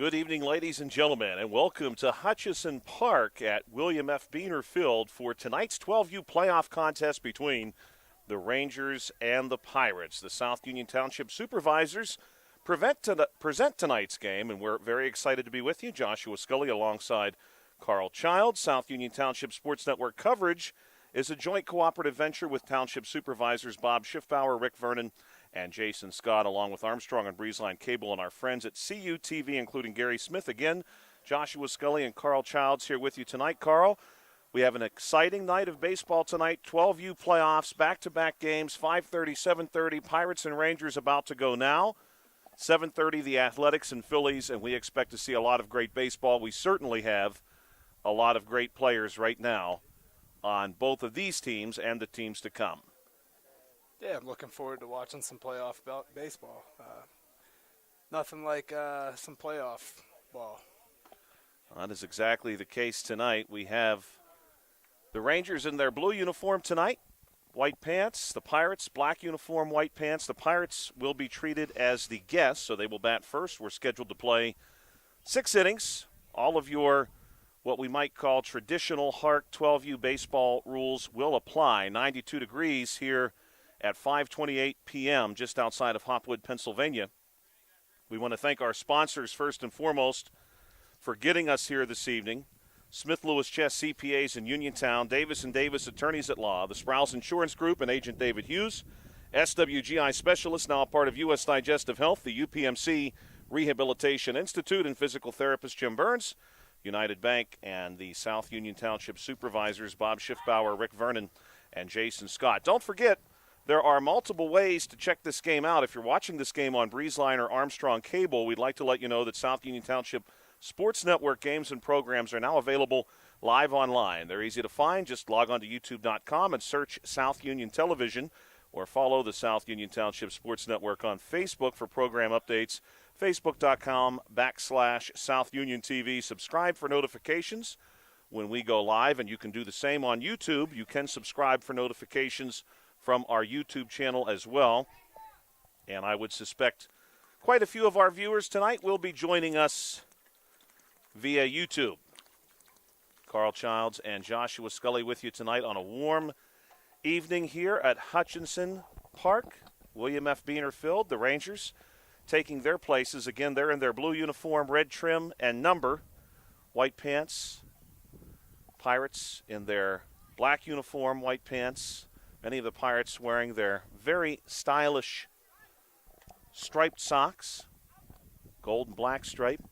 Good evening, ladies and gentlemen, and welcome to Hutchison Park at William F. Beaner Field for tonight's 12U playoff contest between the Rangers and the Pirates. The South Union Township Supervisors present tonight's game, and we're very excited to be with you. Joshua Scully alongside Carl Child. South Union Township Sports Network coverage is a joint cooperative venture with Township Supervisors Bob Schiffbauer, Rick Vernon, and Jason Scott, along with Armstrong and Breezeline Cable and our friends at CUTV, including Gary Smith. Again, Joshua Scully and Carl Childs here with you tonight. Carl, we have an exciting night of baseball tonight. 12U playoffs, back-to-back games, 5:30, 7:30. Pirates and Rangers about to go now. 7:30, the Athletics and Phillies, and we expect to see a lot of great baseball. We certainly have a lot of great players right now on both of these teams and the teams to come. Yeah, I'm looking forward to watching some playoff baseball. Nothing like some playoff ball. That is exactly the case tonight. We have the Rangers in their blue uniform tonight, white pants. The Pirates, black uniform, white pants. The Pirates will be treated as the guests, so they will bat first. We're scheduled to play 6 innings. All of your what we might call traditional HARC 12U baseball rules will apply. 92 degrees here at 5:28 p.m. just outside of Hopwood, Pennsylvania. We want to thank our sponsors first and foremost for getting us here this evening. Smith Lewis Chess CPAs in Uniontown, Davis & Davis Attorneys at Law, the Sprouse Insurance Group and Agent David Hughes, SWGI Specialist, now a part of U.S. Digestive Health, the UPMC Rehabilitation Institute, and physical therapist Jim Burns, United Bank, and the South Union Township Supervisors Bob Schiffbauer, Rick Vernon, and Jason Scott. Don't forget, there are multiple ways to check this game out. If you're watching this game on Breezeline or Armstrong Cable, we'd like to let you know that South Union Township Sports Network games and programs are now available live online. They're easy to find. Just log on to youtube.com and search South Union Television, or follow the South Union Township Sports Network on Facebook for program updates. Facebook.com/South Union TV. Subscribe for notifications when we go live, and you can do the same on YouTube. You can subscribe for notifications from our YouTube channel as well. And I would suspect quite a few of our viewers tonight will be joining us via YouTube. Carl Childs and Joshua Scully with you tonight on a warm evening here at Hutchison Park, William F. Beaner Field. The Rangers taking their places. Again, they're in their blue uniform, red trim and number, white pants. Pirates in their black uniform, white pants. Many of the Pirates wearing their very stylish striped socks, gold and black stripe.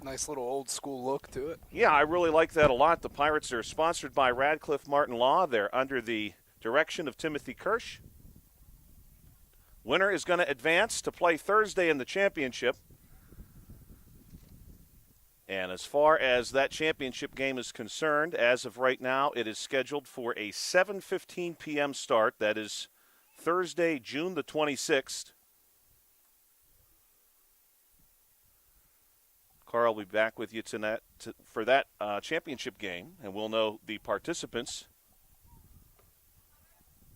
Nice little old school look to it. Yeah, I really like that a lot. The Pirates are sponsored by Radcliffe Martin Law. They're under the direction of Timothy Kirsch. Winner is going to advance to play Thursday in the championship. And as far as that championship game is concerned, as of right now, it is scheduled for a 7:15 p.m. start. That is Thursday, June the 26th. Carl will be back with you tonight for that championship game, and we'll know the participants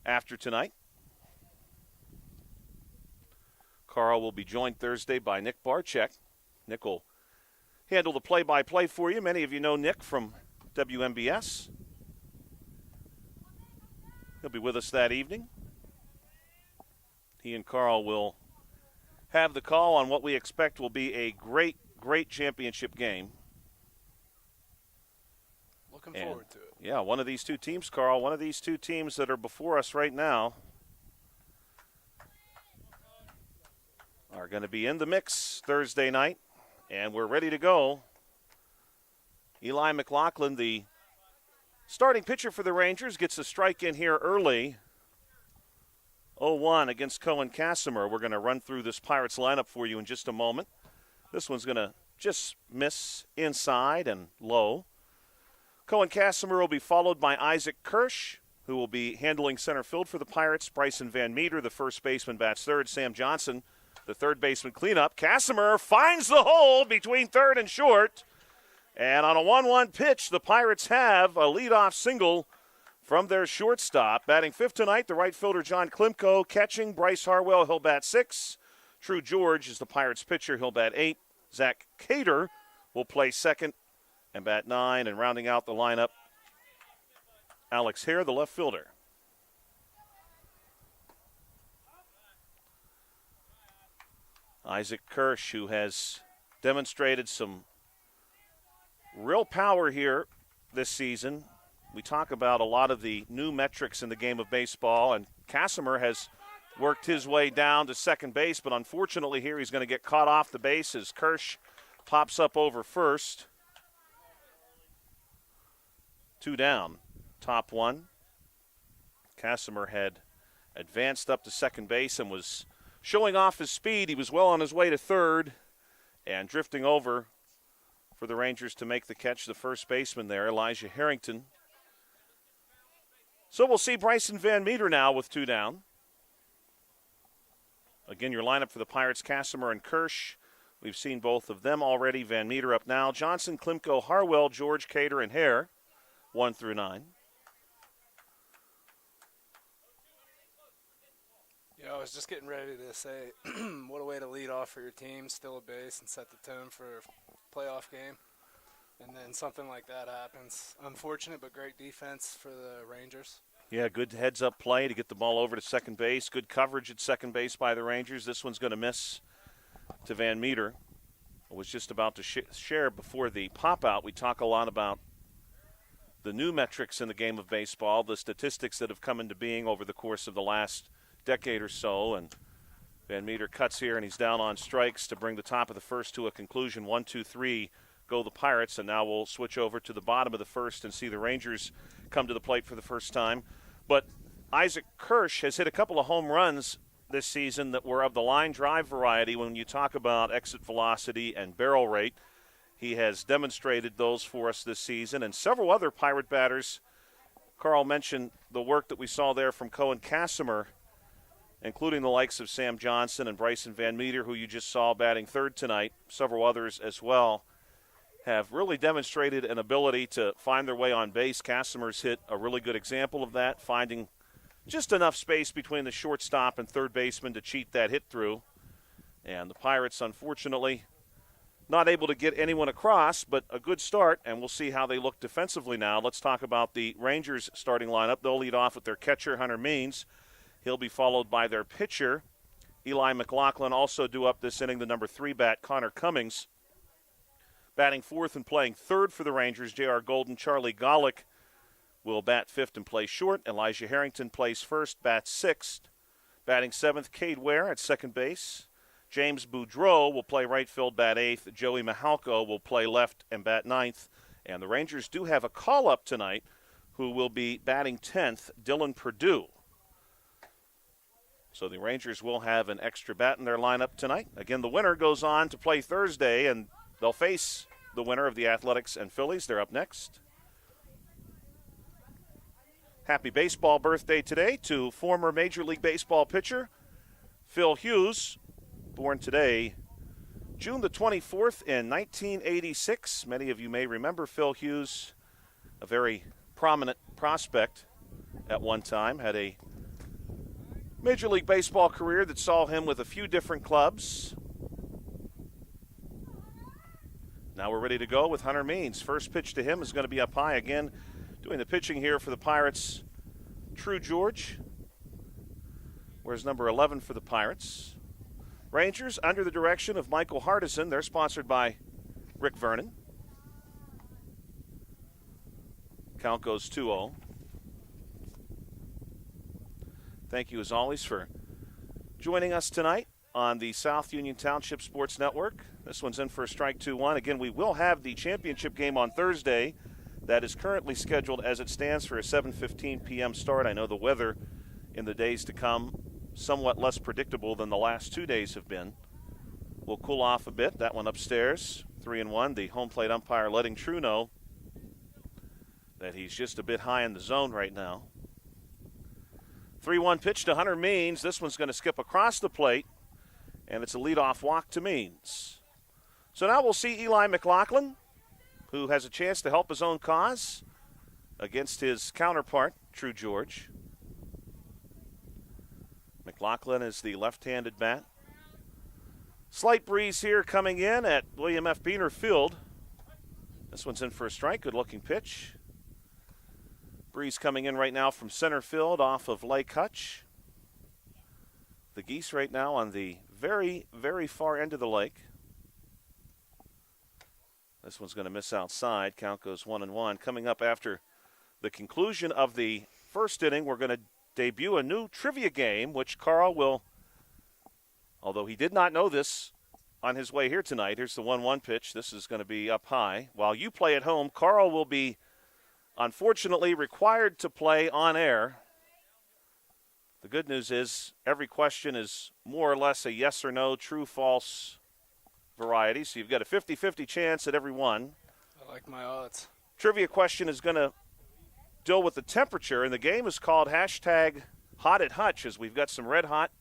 after tonight. Carl will be joined Thursday by Nick Barczyk. Nick will handle the play-by-play for you. Many of you know Nick from WMBS. He'll be with us that evening. He and Carl will have the call on what we expect will be a great championship game. Looking forward to it. Yeah, one of these two teams, Carl, one of these two teams that are before us right now are going to be in the mix Thursday night. And we're ready to go. Eli McLaughlin, the starting pitcher for the Rangers, gets a strike in here early. 0-1 against Cohen Casimir. We're going to run through this Pirates lineup for you in just a moment. This one's going to just miss inside and low. Cohen Casimir will be followed by Isaac Kirsch, who will be handling center field for the Pirates. Bryson Van Meter, the first baseman, bats third. Sam Johnson, the third baseman, cleanup. Casimir finds the hole between third and short. And on a 1-1 pitch, the Pirates have a leadoff single from their shortstop. Batting fifth tonight, the right fielder John Klimko. Catching, Bryce Harwell, he'll bat sixth. True George is the Pirates pitcher, he'll bat eighth. Zach Cater will play second and bat 9. And rounding out the lineup, Alex Hare, the left fielder. Isaac Kirsch, who has demonstrated some real power here this season. We talk about a lot of the new metrics in the game of baseball, and Casimir has worked his way down to second base, but unfortunately here he's going to get caught off the base as Kirsch pops up over first. 2 down, top 1. Casimir had advanced up to second base and was showing off his speed. He was well on his way to third and drifting over for the Rangers to make the catch, the first baseman there, Elijah Harrington. So we'll see Bryson Van Meter now with 2 down. Again, your lineup for the Pirates, Casimir and Kirsch. We've seen both of them already. Van Meter up now. Johnson, Klimko, Harwell, George, Cater, and Hare, 1 through 9. Yeah, I was just getting ready to say, what a way to lead off for your team, steal a base, and set the tone for a playoff game. And then something like that happens. Unfortunate, but great defense for the Rangers. Yeah, good heads-up play to get the ball over to second base. Good coverage at second base by the Rangers. This one's going to miss to Van Meter. I was just about to share before the pop-out. We talk a lot about the new metrics in the game of baseball, the statistics that have come into being over the course of the last decade or so. And Van Meter cuts here, and he's down on strikes to bring the top of the first to a conclusion. 1-2-3. Go the Pirates, and now we'll switch over to the bottom of the first and see the Rangers come to the plate for the first time. But Isaac Kirsch has hit a couple of home runs this season that were of the line drive variety. When you talk about exit velocity and barrel rate, he has demonstrated those for us this season. And several other Pirate batters, Carl mentioned the work that we saw there from Cohen Casimir, including the likes of Sam Johnson and Bryson Van Meter, who you just saw batting third tonight, several others as well, have really demonstrated an ability to find their way on base. Casimir's hit a really good example of that, finding just enough space between the shortstop and third baseman to cheat that hit through. And the Pirates, unfortunately, not able to get anyone across, but a good start, and we'll see how they look defensively now. Let's talk about the Rangers starting lineup. They'll lead off with their catcher, Hunter Means. He'll be followed by their pitcher, Eli McLaughlin, also due up this inning, the number 3 bat, Connor Cummings. Batting fourth and playing third for the Rangers, J.R. Golden. Charlie Golick will bat fifth and play short. Elijah Harrington plays first, bats sixth. Batting seventh, Cade Ware at second base. James Boudreau will play right field, bat eighth. Joey Mihalko will play left and bat ninth. And the Rangers do have a call-up tonight who will be batting 10th, Dylan Perdue. So the Rangers will have an extra bat in their lineup tonight. Again, the winner goes on to play Thursday, and they'll face the winner of the Athletics and Phillies. They're up next. Happy baseball birthday today to former Major League Baseball pitcher Phil Hughes, born today, June the 24th in 1986. Many of you may remember Phil Hughes, a very prominent prospect at one time, had a Major League Baseball career that saw him with a few different clubs. Now we're ready to go with Hunter Means. First pitch to him is going to be up high again. Doing the pitching here for the Pirates, True George. Where's number 11 for the Pirates? Rangers under the direction of Michael Hardison. They're sponsored by Rick Vernon. Count goes 2-0. Thank you as always for joining us tonight on the South Union Township Sports Network. This one's in for a strike 2-1. Again, we will have the championship game on Thursday. That is currently scheduled as it stands for a 7:15 p.m. start. I know the weather in the days to come somewhat less predictable than the last 2 days have been. We'll cool off a bit. That one upstairs, 3-1. The home plate umpire letting True know that he's just a bit high in the zone right now. 3-1 pitch to Hunter Means. This one's going to skip across the plate, and it's a leadoff walk to Means. So now we'll see Eli McLaughlin, who has a chance to help his own cause against his counterpart, True George. McLaughlin is the left-handed bat. Slight breeze here coming in at William F. Beener Field. This one's in for a strike. Good-looking pitch. Breeze coming in right now from center field off of Lake Hutch. The Geese right now on the very, very far end of the lake. This one's going to miss outside. Count goes 1-1. Coming up after the conclusion of the first inning, we're going to debut a new trivia game, which Carl will, although he did not know this on his way here tonight. Here's the 1-1 pitch. This is going to be up high. While you play at home, Carl will be, unfortunately, required to play on air. The good news is every question is more or less a yes or no, true, false variety. So you've got a 50-50 chance at every one. I like my odds. Trivia question is going to deal with the temperature, and the game is called hashtag Hot at Hutch, as we've got some red-hot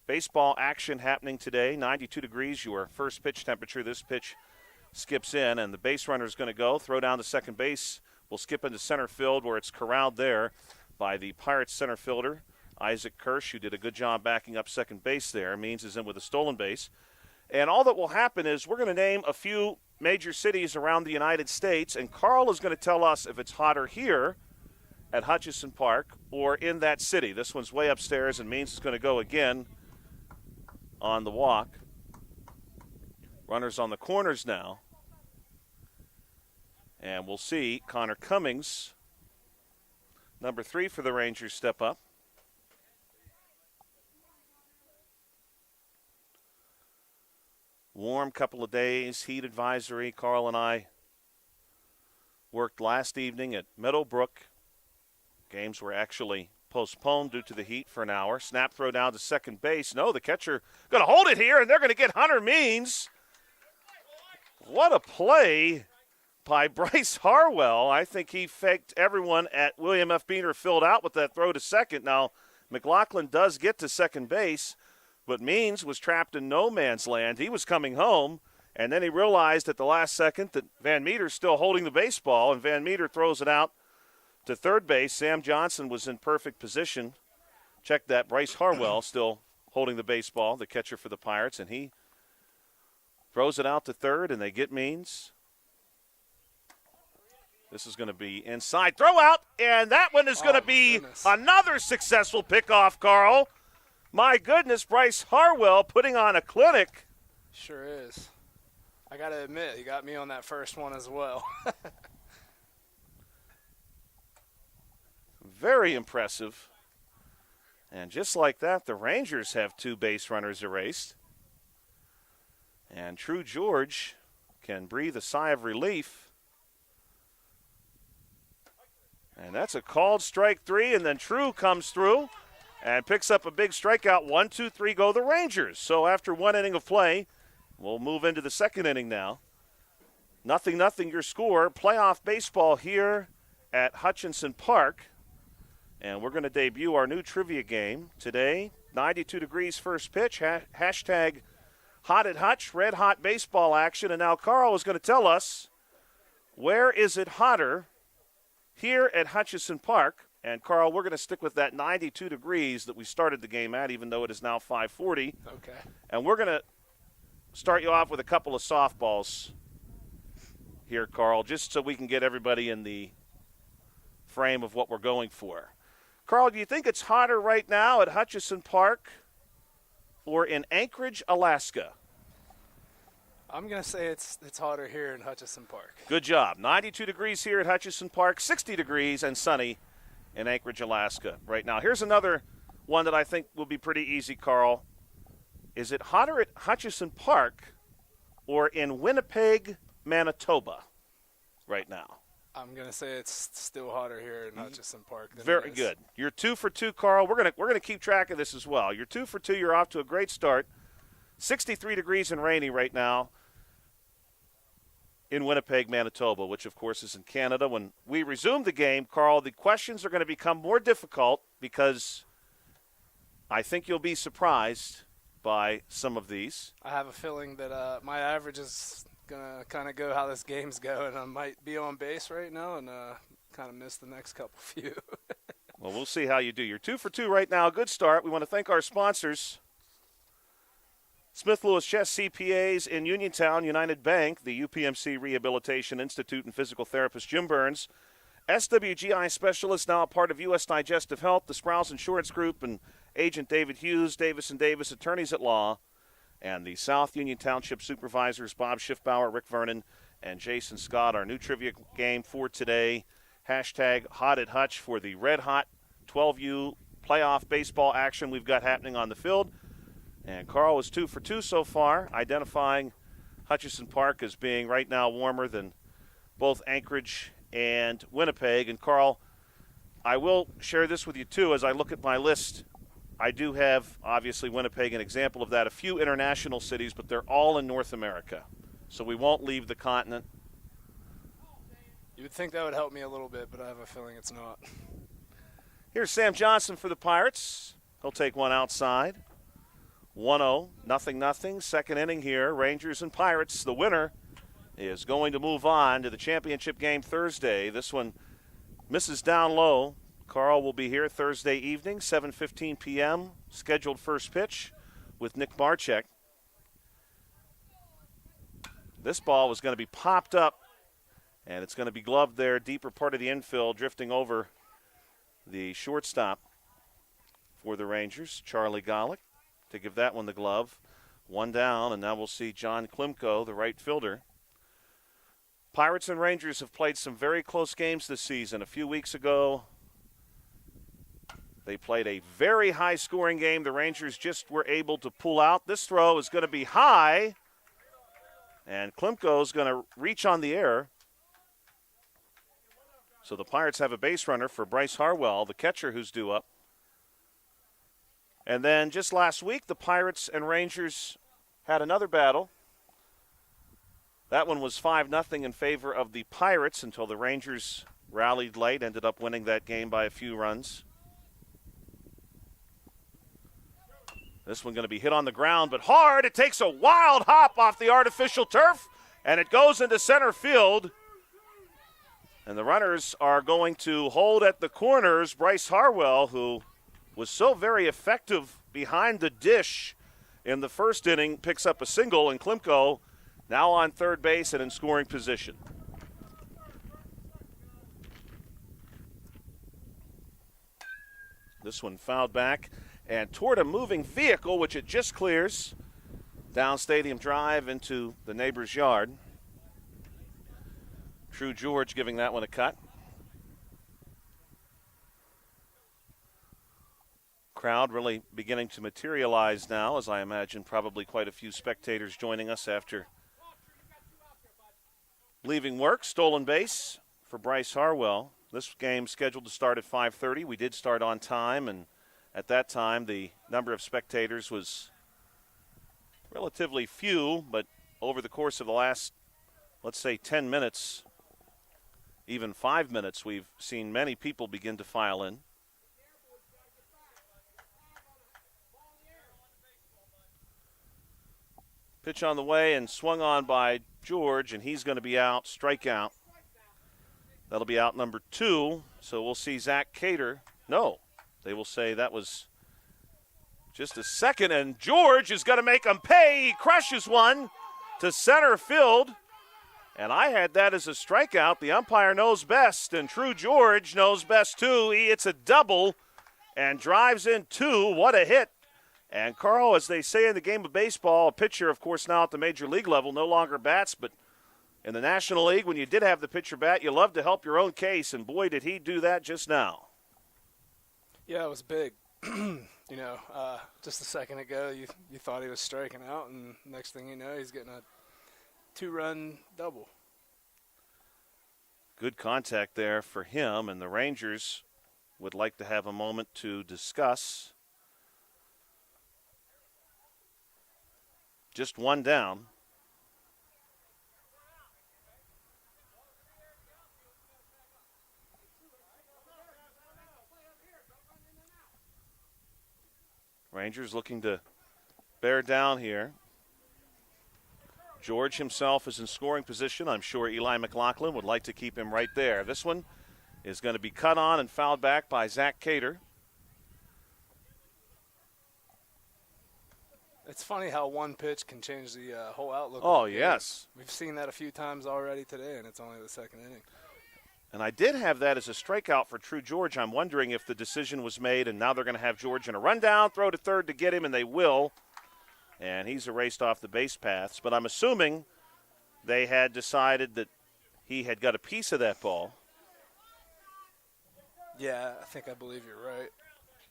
baseball action happening today. 92 degrees, your first pitch temperature. This pitch skips in, and the base runner is going to go. Throw down to second base. We'll skip into center field where it's corralled there by the Pirates center fielder, Isaac Kirsch, who did a good job backing up second base there. Means is in with a stolen base. And all that will happen is we're going to name a few major cities around the United States, and Carl is going to tell us if it's hotter here at Hutchison Park or in that city. This one's way upstairs, and Means is going to go again on the walk. Runners on the corners now. And we'll see Connor Cummings, number 3 for the Rangers, step up. Warm couple of days, heat advisory. Carl and I worked last evening at Meadowbrook. Games were actually postponed due to the heat for an hour. Snap throw down to second base. No, the catcher going to hold it here, and they're going to get Hunter Means. What a play by Bryce Harwell. I think he faked everyone at William F. Beener Field out with that throw to second. Now, McLaughlin does get to second base, but Means was trapped in no man's land. He was coming home, and then he realized at the last second that Van Meter's still holding the baseball, and Van Meter throws it out to third base. Sam Johnson was in perfect position. Check that. Bryce Harwell still holding the baseball, the catcher for the Pirates, and he throws it out to third, and they get Means. This is going to be inside. Throw out, and that one is going to be another successful pickoff, Carl. My goodness, Bryce Harwell putting on a clinic. Sure is. I got to admit, you got me on that first one as well. Very impressive. And just like that, the Rangers have 2 base runners erased. And True George can breathe a sigh of relief. And that's a called strike 3, and then True comes through and picks up a big strikeout. 1, 2, 3 go the Rangers. So after 1 inning of play, we'll move into the second inning now. 0-0 your score. Playoff baseball here at Hutchinson Park. And we're going to debut our new trivia game today. 92 degrees first pitch. Hashtag Hot at Hutch. Red hot baseball action. And now Carl is going to tell us, where is it hotter here at Hutchinson Park? And, Carl, we're going to stick with that 92 degrees that we started the game at, even though it is now 5:40. Okay. And we're going to start you off with a couple of softballs here, Carl, just so we can get everybody in the frame of what we're going for. Carl, do you think it's hotter right now at Hutchinson Park or in Anchorage, Alaska? I'm going to say it's hotter here in Hutchinson Park. Good job. 92 degrees here at Hutchinson Park, 60 degrees and sunny in Anchorage, Alaska right now. Here's another one that I think will be pretty easy, Carl. Is it hotter at Hutchinson Park or in Winnipeg, Manitoba right now? I'm going to say it's still hotter here in Hutchinson Park than Very it is. good. You're 2 for 2, Carl. We're gonna keep track of this as well. You're 2 for 2. You're off to a great start. 63 degrees and rainy right now in Winnipeg, Manitoba, which, of course, is in Canada. When we resume the game, Carl, the questions are going to become more difficult because I think you'll be surprised by some of these. I have a feeling that my average is going to kind of go how this game's going. I might be on base right now and kind of miss the next couple few. Well, we'll see how you do. You're 2 for 2 right now. Good start. We want to thank our sponsors. Smith Lewis Chess CPAs in Uniontown, United Bank, the UPMC Rehabilitation Institute and physical therapist Jim Burns, SWGI specialist, now a part of U.S. Digestive Health, the Sprouse Insurance Group, and agent David Hughes, Davis & Davis, attorneys at law, and the South Union Township supervisors, Bob Schiffbauer, Rick Vernon, and Jason Scott. Our new trivia game for today, hashtag Hot at Hutch for the Red Hot 12U playoff baseball action we've got happening on the field. And Carl is 2 for 2 so far, identifying Hutchison Park as being right now warmer than both Anchorage and Winnipeg. And Carl, I will share this with you too as I look at my list. I do have, obviously, Winnipeg an example of that, a few international cities, but they're all in North America. So we won't leave the continent. You would think that would help me a little bit, but I have a feeling it's not. Here's Sam Johnson for the Pirates. He'll take one outside. 1-0, 0-0. Second inning here, Rangers and Pirates. The winner is going to move on to the championship game Thursday. This one misses down low. Carl will be here Thursday evening, 7:15 p.m., scheduled first pitch with Nick Barczyk. This ball was going to be popped up, and it's going to be gloved there, deeper part of the infield, drifting over the shortstop for the Rangers, Charlie Golick, to give that one the glove. One down, and now we'll see John Klimko, the right fielder. Pirates and Rangers have played some very close games this season. A few weeks ago, they played a very high-scoring game. The Rangers just were able to pull out. This throw is going to be high, and Klimko is going to reach on the air. So the Pirates have a base runner for Bryce Harwell, the catcher who's due up. And then just last week, the Pirates and Rangers had another battle. That one was 5-0 in favor of the Pirates until the Rangers rallied late, ended up winning that game by a few runs. This one going to be hit on the ground, but hard. It takes a wild hop off the artificial turf, and it goes into center field. And the runners are going to hold at the corners. Bryce Harwell, who was so very effective behind the dish in the first inning, picks up a single, and Klimko now on third base and in scoring position. This one fouled back and toward a moving vehicle, which it just clears down Stadium Drive into the neighbor's yard. True George giving that one a cut. Crowd really beginning to materialize now, as I imagine probably quite a few spectators joining us after leaving work. Stolen base for Bryce Harwell. This game scheduled to start at 5:30. We did start on time, and at that time the number of spectators was relatively few, but over the course of the last, let's say, 10 minutes, even 5 minutes, we've seen many people begin to file in. Pitch on the way and swung on by George, and he's going to be out, strikeout. That'll be out number 2, so we'll see Zach Cater. No, they will say that was just a second, and George is going to make him pay. He crushes one to center field, and I had that as a strikeout. The umpire knows best, and True George knows best too. He hits a double and drives in 2. What a hit. And Carl, as they say in the game of baseball, a pitcher, of course, now at the major league level, no longer bats, but in the National League, when you did have the pitcher bat, you love to help your own case, and boy, did he do that just now. Yeah, it was big. Just a second ago, you thought he was striking out, and next thing you know, he's getting a 2-run double. Good contact there for him, and the Rangers would like to have a moment to discuss. Just one down. Rangers looking to bear down here. George himself is in scoring position. I'm sure Eli McLaughlin would like to keep him right there. This one is going to be cut on and fouled back by Zach Cater. It's funny how one pitch can change the whole outlook. Oh, of the game. yes. We've seen that a few times already today, and it's only the second inning. And I did have that as a strikeout for True George. I'm wondering if the decision was made, and now they're going to have George in a rundown, throw to third to get him, and they will. And he's erased off the base paths. But I'm assuming they had decided that he had got a piece of that ball. Yeah, I believe you're right.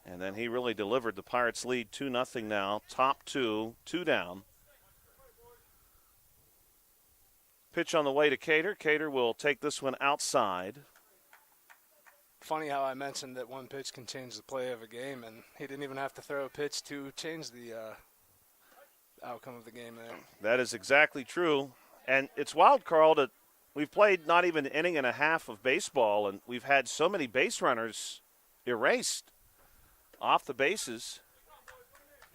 And then he really delivered. The Pirates lead 2-0 now. Top two down. Pitch on the way to Cater. Cater will take this one outside. Funny how I mentioned that one pitch can change the play of a game, and he didn't even have to throw a pitch to change the outcome of the game there. That is exactly true. And it's wild, Carl, that we've played not even an inning and a half of baseball, and we've had so many base runners erased off the bases.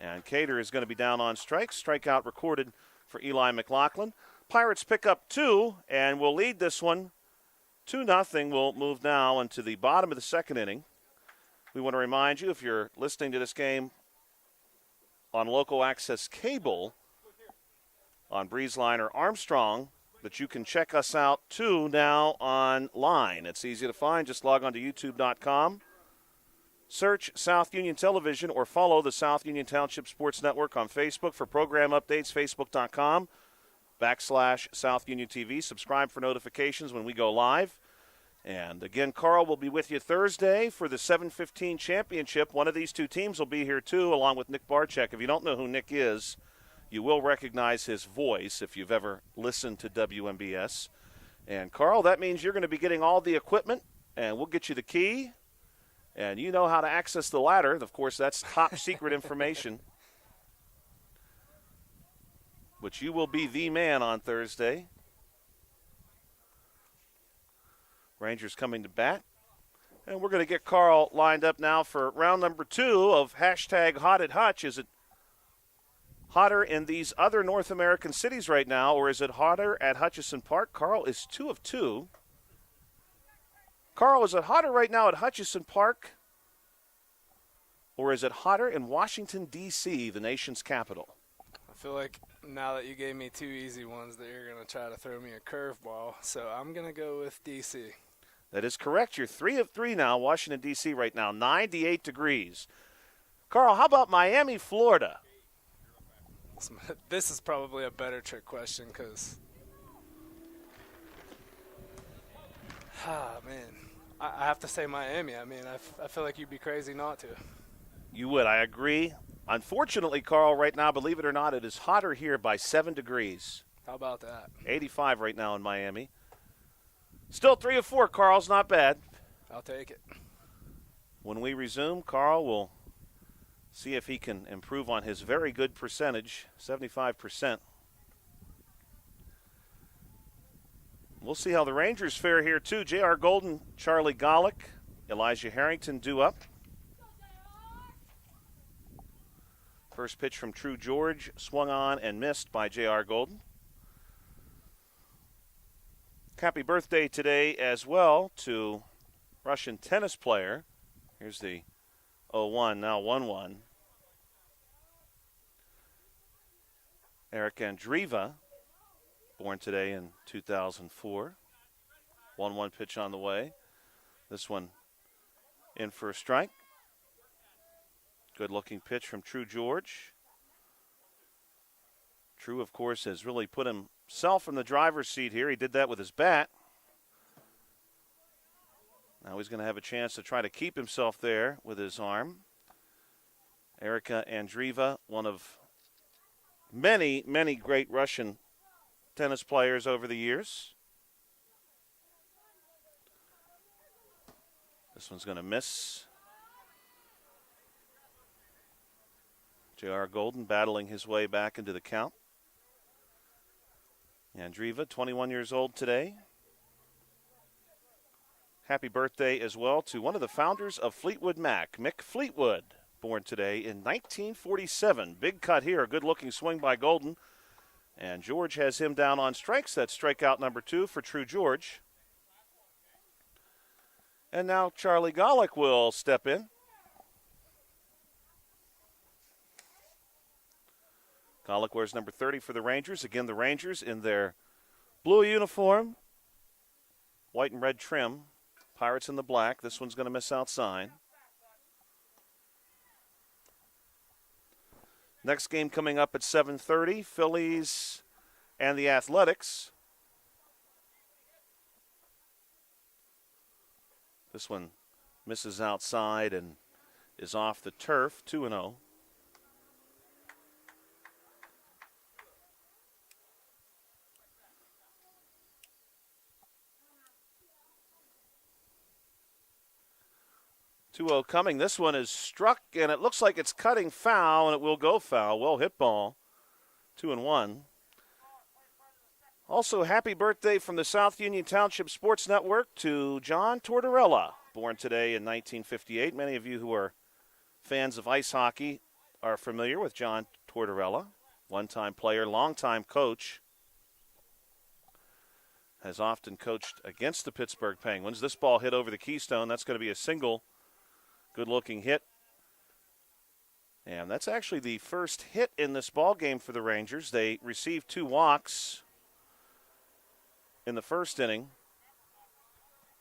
And Cater is going to be down on strikes. Strikeout recorded for Eli McLaughlin. Pirates pick up 2 and will lead this one 2-0. We'll move now into the bottom of the second inning. We want to remind you, if you're listening to this game on local access cable on BreezeLine or Armstrong, that you can check us out too now online. It's easy to find. Just log on to youtube.com. Search South Union Television or follow the South Union Township Sports Network on Facebook for program updates, facebook.com/South Union TV. Subscribe for notifications when we go live. And again, Carl will be with you Thursday for the 7:15 championship. One of these two teams will be here too, along with Nick Barczyk. If you don't know who Nick is, you will recognize his voice if you've ever listened to WMBS. And Carl, that means you're going to be getting all the equipment, and we'll get you the key. And you know how to access the ladder. Of course, that's top secret information. But you will be the man on Thursday. Rangers coming to bat. And we're going to get Carl lined up now for round number 2 of hashtag Hot at Hutch. Is it hotter in these other North American cities right now, or is it hotter at Hutchison Park? Carl is 2 of 2. Carl, is it hotter right now at Hutchison Park, or is it hotter in Washington, D.C., the nation's capital? I feel like now that you gave me 2 easy ones that you're going to try to throw me a curveball, so I'm going to go with D.C. That is correct. You're 3 of 3 now, Washington, D.C. right now, 98 degrees. Carl, how about Miami, Florida? This is probably a better trick question because, man, I have to say Miami. I mean, I feel like you'd be crazy not to. You would, I agree. Unfortunately, Carl, right now, believe it or not, it is hotter here by 7 degrees. How about that? 85 right now in Miami. Still 3 of 4, Carl's not bad. I'll take it. When we resume, Carl will see if he can improve on his very good percentage, 75%. We'll see how the Rangers fare here, too. J.R. Golden, Charlie Gollick, Elijah Harrington due up. First pitch from True George, swung on and missed by J.R. Golden. Happy birthday today as well to Russian tennis player. Here's the 0-1, now 1-1. Eric Andreeva, born today in 2004. 1-1 pitch on the way. This one in for a strike. Good-looking pitch from True George. True, of course, has really put himself in the driver's seat here. He did that with his bat. Now he's going to have a chance to try to keep himself there with his arm. Erika Andreeva, one of many, many great Russian tennis players over the years. This one's going to miss. J.R. Golden battling his way back into the count. Andreeva, 21 years old today. Happy birthday as well to one of the founders of Fleetwood Mac, Mick Fleetwood, born today in 1947. Big cut here, a good-looking swing by Golden. And George has him down on strikes. That's strikeout number 2 for True George. And now Charlie Gollick will step in. Golick wears number 30 for the Rangers. Again, the Rangers in their blue uniform, white and red trim. Pirates in the black. This one's going to miss outside. Next game coming up at 7:30, Phillies and the Athletics. This one misses outside and is off the turf, 2-0. Coming. This one is struck, and it looks like it's cutting foul, and it will go foul. Well hit ball. 2-1. Also, happy birthday from the South Union Township Sports Network to John Tortorella, born today in 1958. Many of you who are fans of ice hockey are familiar with John Tortorella, one-time player, long-time coach. Has often coached against the Pittsburgh Penguins. This ball hit over the Keystone. That's going to be a single. Good-looking hit. And that's actually the first hit in this ball game for the Rangers. They received 2 walks in the first inning.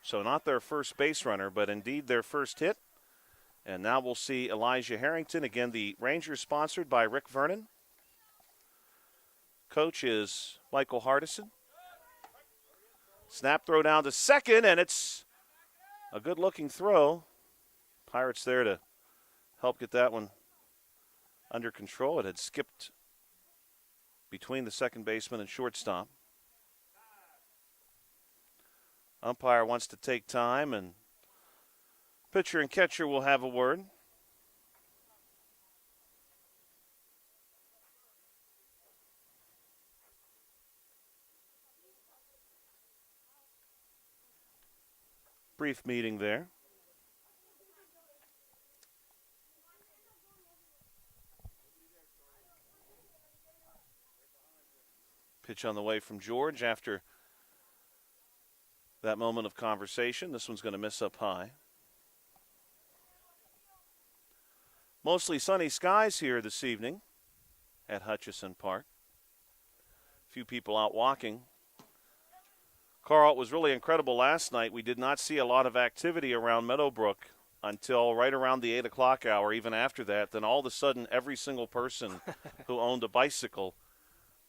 So not their first base runner, but indeed their first hit. And now we'll see Elijah Harrington. Again, the Rangers sponsored by Rick Vernon. Coach is Michael Hardison. Snap throw down to second, and it's a good-looking throw. Pirates there to help get that one under control. It had skipped between the second baseman and shortstop. Umpire wants to take time, and pitcher and catcher will have a word. Brief meeting there. Pitch on the way from George after that moment of conversation. This one's going to miss up high. Mostly sunny skies here this evening at Hutchison Park. A few people out walking. Carl, it was really incredible last night. We did not see a lot of activity around Meadowbrook until right around the 8 o'clock hour, even after that. Then all of a sudden, every single person who owned a bicycle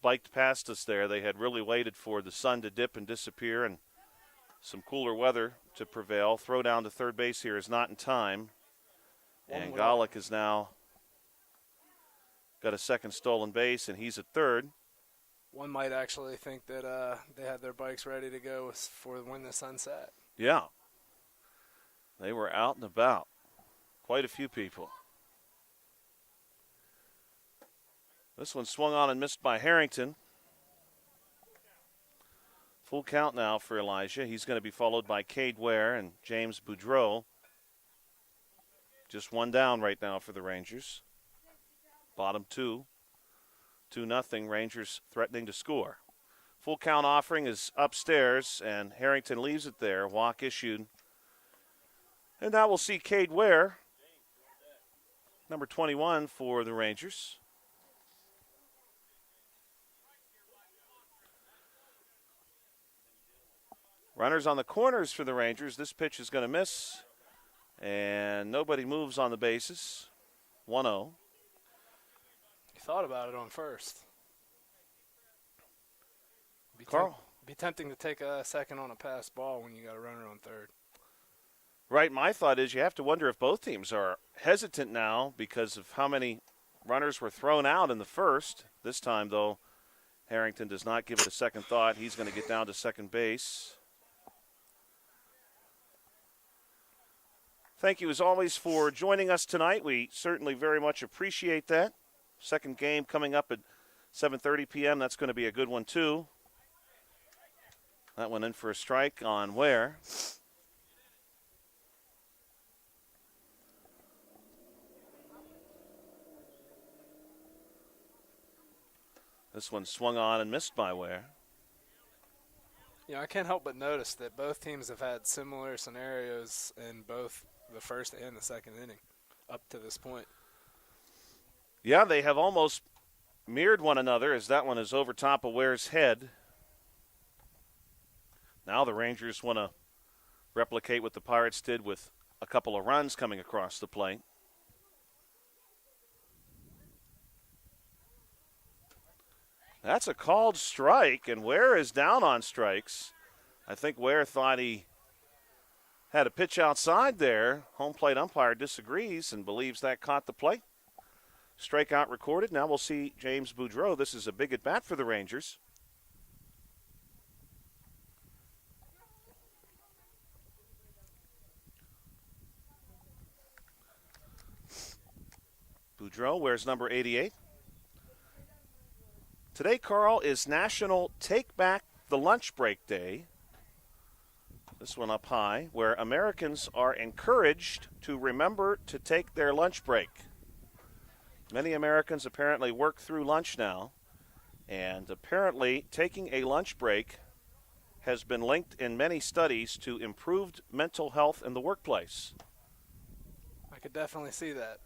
biked past us there. They had really waited for the sun to dip and disappear and some cooler weather to prevail. Throw down to third base here is not in time. And Golick has now got a second stolen base, and he's at third. One might actually think that they had their bikes ready to go for when the sun set. Yeah. They were out and about. Quite a few people. This one swung on and missed by Harrington. Full count now for Elijah. He's going to be followed by Cade Ware and James Boudreau. Just one down right now for the Rangers. Bottom 2. 2-0. Rangers threatening to score. Full count offering is upstairs, and Harrington leaves it there. Walk issued. And now we'll see Cade Ware, number 21 for the Rangers. Runners on the corners for the Rangers. This pitch is going to miss, and nobody moves on the bases. 1-0. You thought about it on first. Carl? Be tempting to take a second on a pass ball when you got a runner on third. Right, my thought is you have to wonder if both teams are hesitant now because of how many runners were thrown out in the first. This time, though, Harrington does not give it a second thought. He's going to get down to second base. Thank you, as always, for joining us tonight. We certainly very much appreciate that. Second game coming up at 7:30 p.m. That's going to be a good one, too. That went in for a strike on Ware. This one swung on and missed by Ware. Yeah, I can't help but notice that both teams have had similar scenarios in both the first and the second inning up to this point. Yeah, they have almost mirrored one another as that one is over top of Ware's head. Now the Rangers want to replicate what the Pirates did with a couple of runs coming across the plate. That's a called strike, and Ware is down on strikes. I think Ware thought he had a pitch outside there. Home plate umpire disagrees and believes that caught the plate. Strikeout recorded. Now we'll see James Boudreau. This is a big at-bat for the Rangers. Boudreau wears number 88. Today, Carl, is National Take Back the Lunch Break Day. This one up high, where Americans are encouraged to remember to take their lunch break. Many Americans apparently work through lunch now, and apparently taking a lunch break has been linked in many studies to improved mental health in the workplace. I could definitely see that.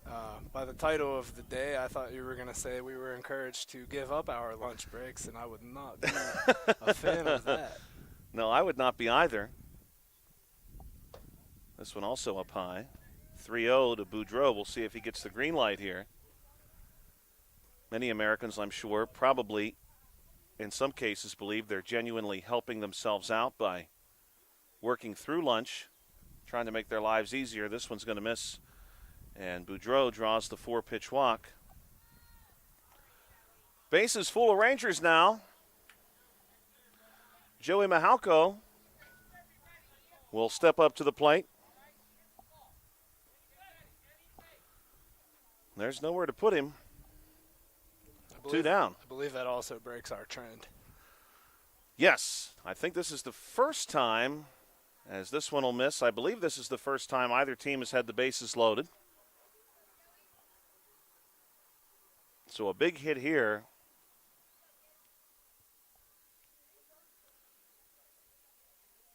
By the title of the day, I thought you were going to say we were encouraged to give up our lunch breaks, and I would not be a fan of that. No, I would not be either. This one also up high. 3-0 to Boudreau. We'll see if he gets the green light here. Many Americans, I'm sure, probably in some cases believe they're genuinely helping themselves out by working through lunch, trying to make their lives easier. This one's going to miss, and Boudreau draws the 4-pitch walk. Bases full of Rangers now. Joey Mahalko will step up to the plate. There's nowhere to put him. Two down. I believe that also breaks our trend. Yes, I think this is the first time, as this one will miss, I believe this is the first time either team has had the bases loaded. So a big hit here.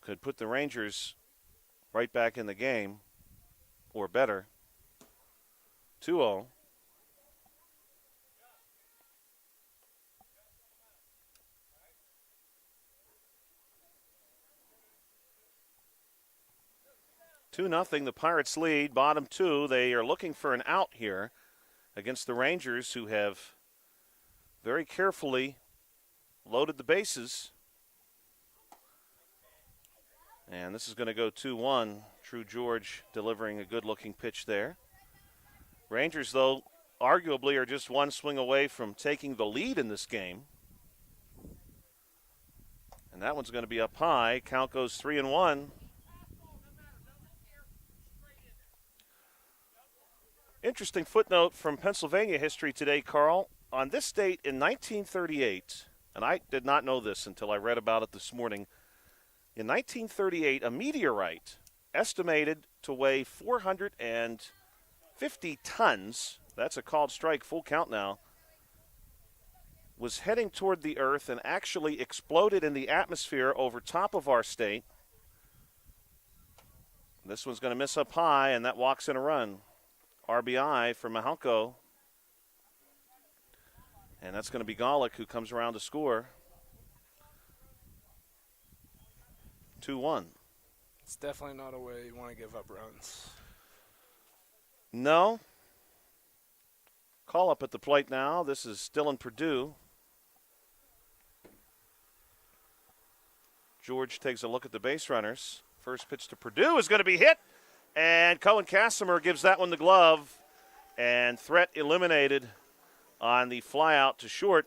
Could put the Rangers right back in the game, or better. 2-0. Nothing. The Pirates lead, bottom two. They are looking for an out here against the Rangers, who have very carefully loaded the bases. And this is going to go 2-1. True George delivering a good-looking pitch there. Rangers, though, arguably are just one swing away from taking the lead in this game. And that one's going to be up high. Count goes 3-1. Interesting footnote from Pennsylvania history today, Carl. On this date in 1938, and I did not know this until I read about it this morning, in 1938, a meteorite estimated to weigh 450 tons, that's a called strike, full count now, was heading toward the Earth and actually exploded in the atmosphere over top of our state. This one's going to miss up high, and that walks in a run. RBI for Mahalko. And that's going to be Golick, who comes around to score. 2-1. It's definitely not a way you want to give up runs. No. Call up at the plate now. This is Dylan Perdue. George takes a look at the base runners. First pitch to Perdue is going to be hit. And Cohen Casimir gives that one the glove. And threat eliminated on the fly out to short.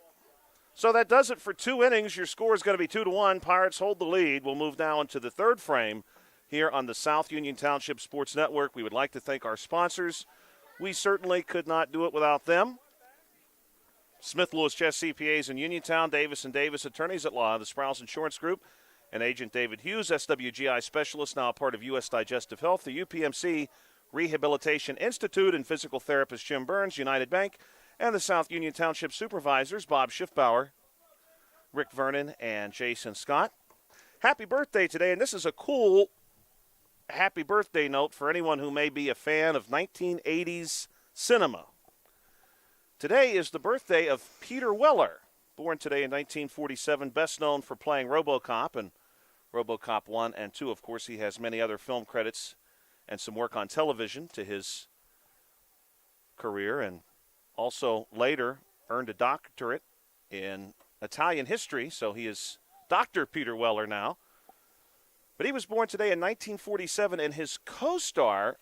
So that does it for 2 innings. Your score is going to be 2-1. Pirates hold the lead. We'll move now into the third frame here on the South Union Township Sports Network. We would like to thank our sponsors. We certainly could not do it without them. Smith Lewis Chess CPAs in Uniontown, Davis & Davis Attorneys at Law, the Sprouse Insurance Group, and Agent David Hughes, SWGI Specialist, now a part of U.S. Digestive Health, the UPMC Rehabilitation Institute, and physical therapist Jim Burns, United Bank, and the South Union Township Supervisors, Bob Schiffbauer, Rick Vernon, and Jason Scott. Happy birthday today, and this is a cool happy birthday note for anyone who may be a fan of 1980s cinema. Today is the birthday of Peter Weller, born today in 1947, best known for playing RoboCop and RoboCop 1 and 2. Of course, he has many other film credits and some work on television to his career, and also later earned a doctorate in Italian history, so he is Dr. Peter Weller now. But he was born today in 1947, and his co-star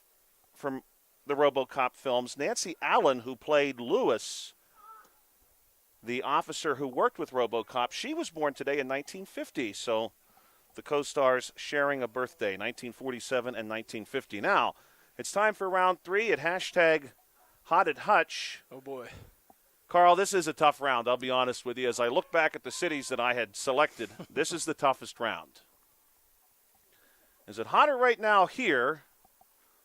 from the RoboCop films, Nancy Allen, who played Lewis, the officer who worked with RoboCop, she was born today in 1950. So the co-stars sharing a birthday, 1947 and 1950. Now, it's time for round 3 at hashtag Hot at Hutch. Oh, boy. Carl, this is a tough round, I'll be honest with you. As I look back at the cities that I had selected, this is the toughest round. Is it hotter right now here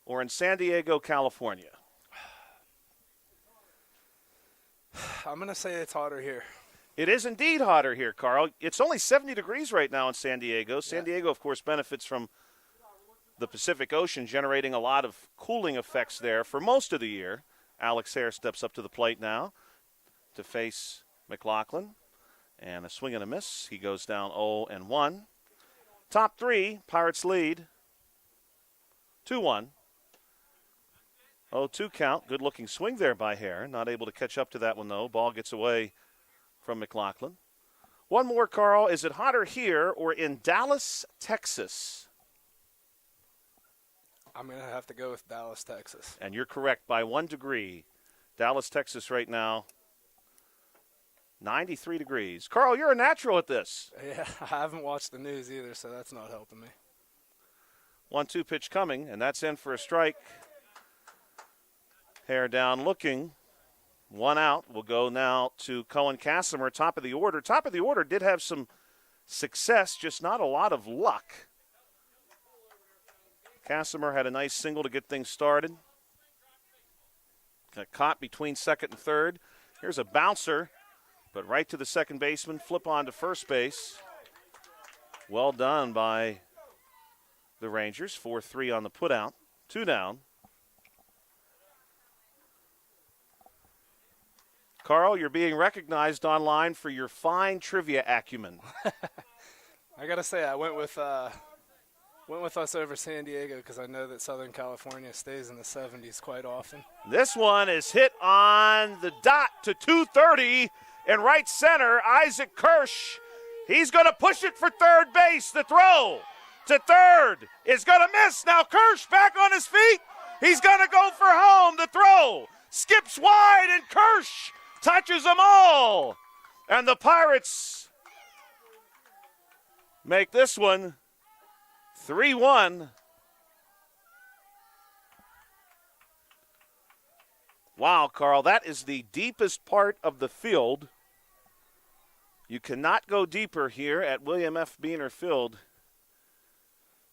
or in San Diego, California? I'm going to say it's hotter here. It is indeed hotter here, Carl. It's only 70 degrees right now in San Diego. San Diego, of course, benefits from the Pacific Ocean, generating a lot of cooling effects there for most of the year. Alex Hare steps up to the plate now to face McLaughlin. And a swing and a miss. He goes down 0-1. Top 3, Pirates lead 2-1. 0-2 count. Good-looking swing there by Hare. Not able to catch up to that one, though. Ball gets away from McLaughlin. One more, Carl. Is it hotter here or in Dallas, Texas? I'm going to have to go with Dallas, Texas. And you're correct by 1 degree. Dallas, Texas right now, 93 degrees. Carl, you're a natural at this. Yeah, I haven't watched the news either, so that's not helping me. 1-2 pitch coming, and that's in for a strike. Hare down looking. 1 out. We'll go now to Cohen Casimir, top of the order. Top of the order did have some success, just not a lot of luck. Casimir had a nice single to get things started. Got caught between second and third. Here's a bouncer, but right to the second baseman. Flip on to first base. Well done by the Rangers. 4-3 on the putout. 2 down. Carl, you're being recognized online for your fine trivia acumen. I got to say, I went with us over San Diego because I know that Southern California stays in the 70s quite often. This one is hit on the dot to 230 in right center. Isaac Kirsch, he's going to push it for third base. The throw to third is going to miss. Now Kirsch back on his feet. He's going to go for home. The throw skips wide, and Kirsch touches them all. And the Pirates make this one 3-1. Wow, Carl, that is the deepest part of the field. You cannot go deeper here at William F. Beener Field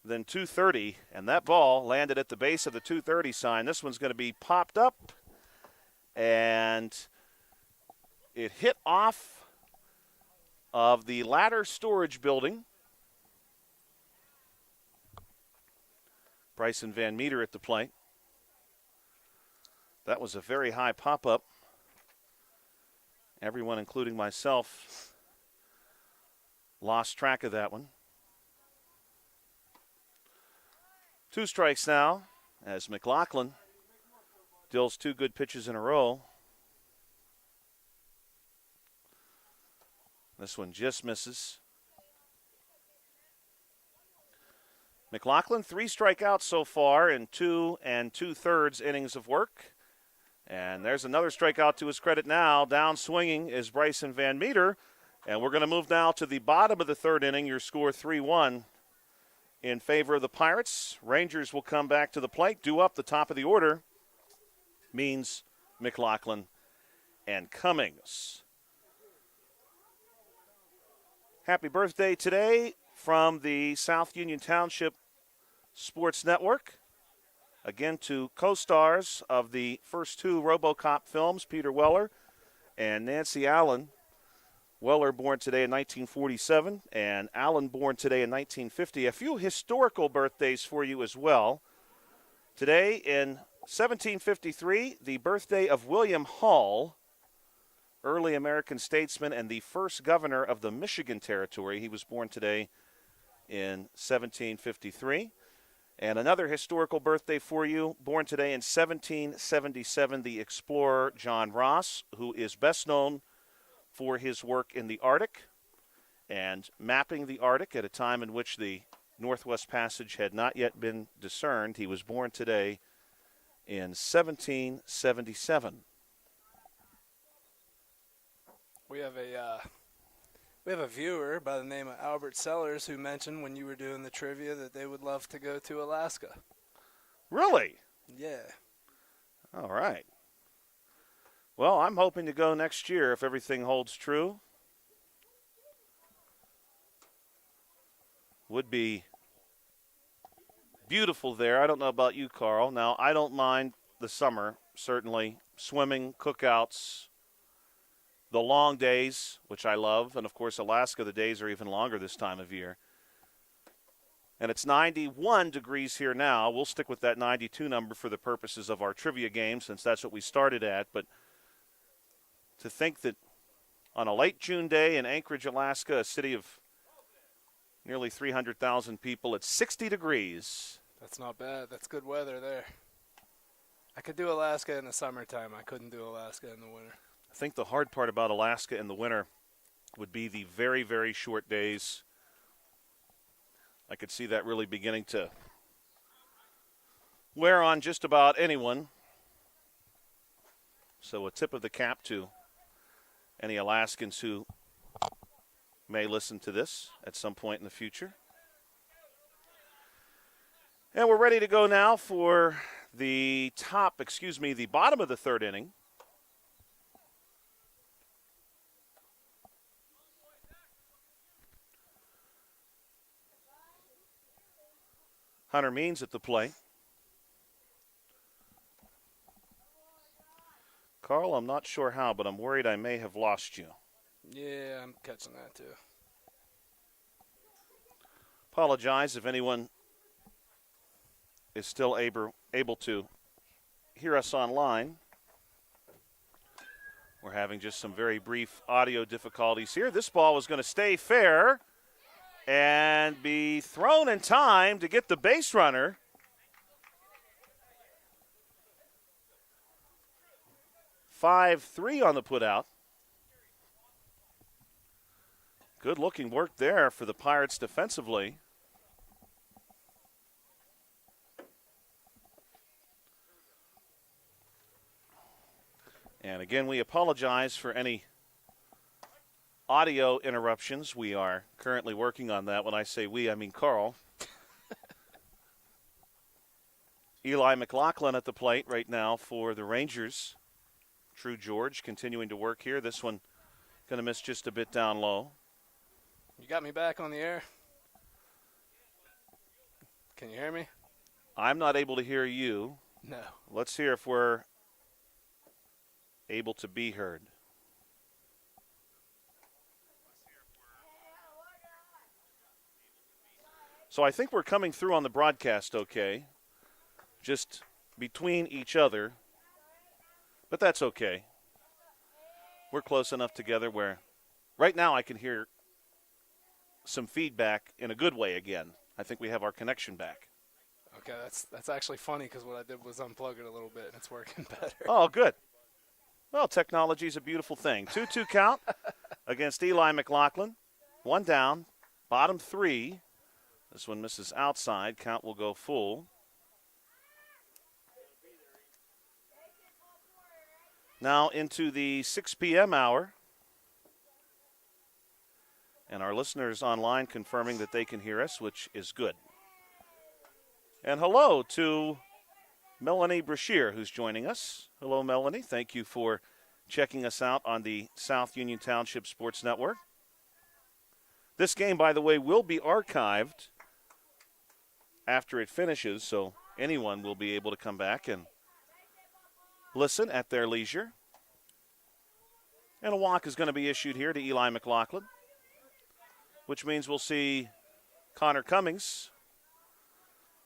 than 230, and that ball landed at the base of the 230 sign. This one's going to be popped up, and it hit off of the ladder storage building. Bryson Van Meter at the plate. That was a very high pop-up. Everyone, including myself, lost track of that one. 2 strikes now as McLaughlin deals 2 good pitches in a row. This one just misses. McLaughlin, 3 strikeouts so far in 2 2/3 innings of work. And there's another strikeout to his credit now. Down swinging is Bryson Van Meter. And we're going to move now to the bottom of the 3rd inning. Your score 3-1 in favor of the Pirates. Rangers will come back to the plate. Due up the top of the order means McLaughlin and Cummings. Happy birthday today from the South Union Township Sports Network. Again, to co-stars of the first 2 RoboCop films, Peter Weller and Nancy Allen. Weller born today in 1947 and Allen born today in 1950. A few historical birthdays for you as well. Today in 1753, the birthday of William Hall. early American statesman and the first governor of the Michigan Territory. He was born today in 1753. And another historical birthday for you, born today in 1777, the explorer John Ross, who is best known for his work in the Arctic and mapping the Arctic at a time in which the Northwest Passage had not yet been discerned. He was born today in 1777. We have a viewer by the name of Albert Sellers who mentioned when you were doing the trivia that they would love to go to Alaska. Really? Yeah. All right. Well, I'm hoping to go next year if everything holds true. Would be beautiful there. I don't know about you, Carl. Now, I don't mind the summer, certainly. Swimming, cookouts, the long days, which I love. And, of course, Alaska, the days are even longer this time of year. And it's 91 degrees here now. We'll stick with that 92 number for the purposes of our trivia game since that's what we started at. But to think that on a late June day in Anchorage, Alaska, a city of nearly 300,000 people, it's 60 degrees. That's not bad. That's good weather there. I could do Alaska in the summertime. I couldn't do Alaska in the winter. I think the hard part about Alaska in the winter would be the very, very short days. I could see that really beginning to wear on just about anyone. So a tip of the cap to any Alaskans who may listen to this at some point in the future. And we're ready to go now for the bottom of the third inning. Hunter Means at the plate. Carl, I'm not sure how, but I'm worried I may have lost you. Yeah, I'm catching that too. Apologize if anyone is still able to hear us online. We're having just some very brief audio difficulties here. This ball was going to stay fair and be thrown in time to get the base runner. "5-3" on the putout. Good looking work there for the Pirates defensively. And again, we apologize for any audio interruptions. We are currently working on that. When I say we, I mean Carl. Eli McLaughlin at the plate right now for the Rangers. True George continuing to work here. This one going to miss just a bit down low. You got me back on the air? Can you hear me? I'm not able to hear you. No. Let's hear if we're able to be heard. So I think we're coming through on the broadcast okay, just between each other, but that's okay. We're close enough together where right now I can hear some feedback in a good way again. I think we have our connection back. Okay, that's actually funny because what I did was unplug it a little bit and it's working better. Oh, good. Well, technology is a beautiful thing. 2-2 count against Eli McLaughlin. One down, bottom three. This one misses outside. Count will go full. Now into the 6 p.m. hour. And our listeners online confirming that they can hear us, which is good. And hello to Melanie Brashear, who's joining us. Hello, Melanie. Thank you for checking us out on the South Union Township Sports Network. This game, by the way, will be archived after it finishes, so anyone will be able to come back and listen at their leisure. And a walk is going to be issued here to Eli McLaughlin, which means we'll see Connor Cummings.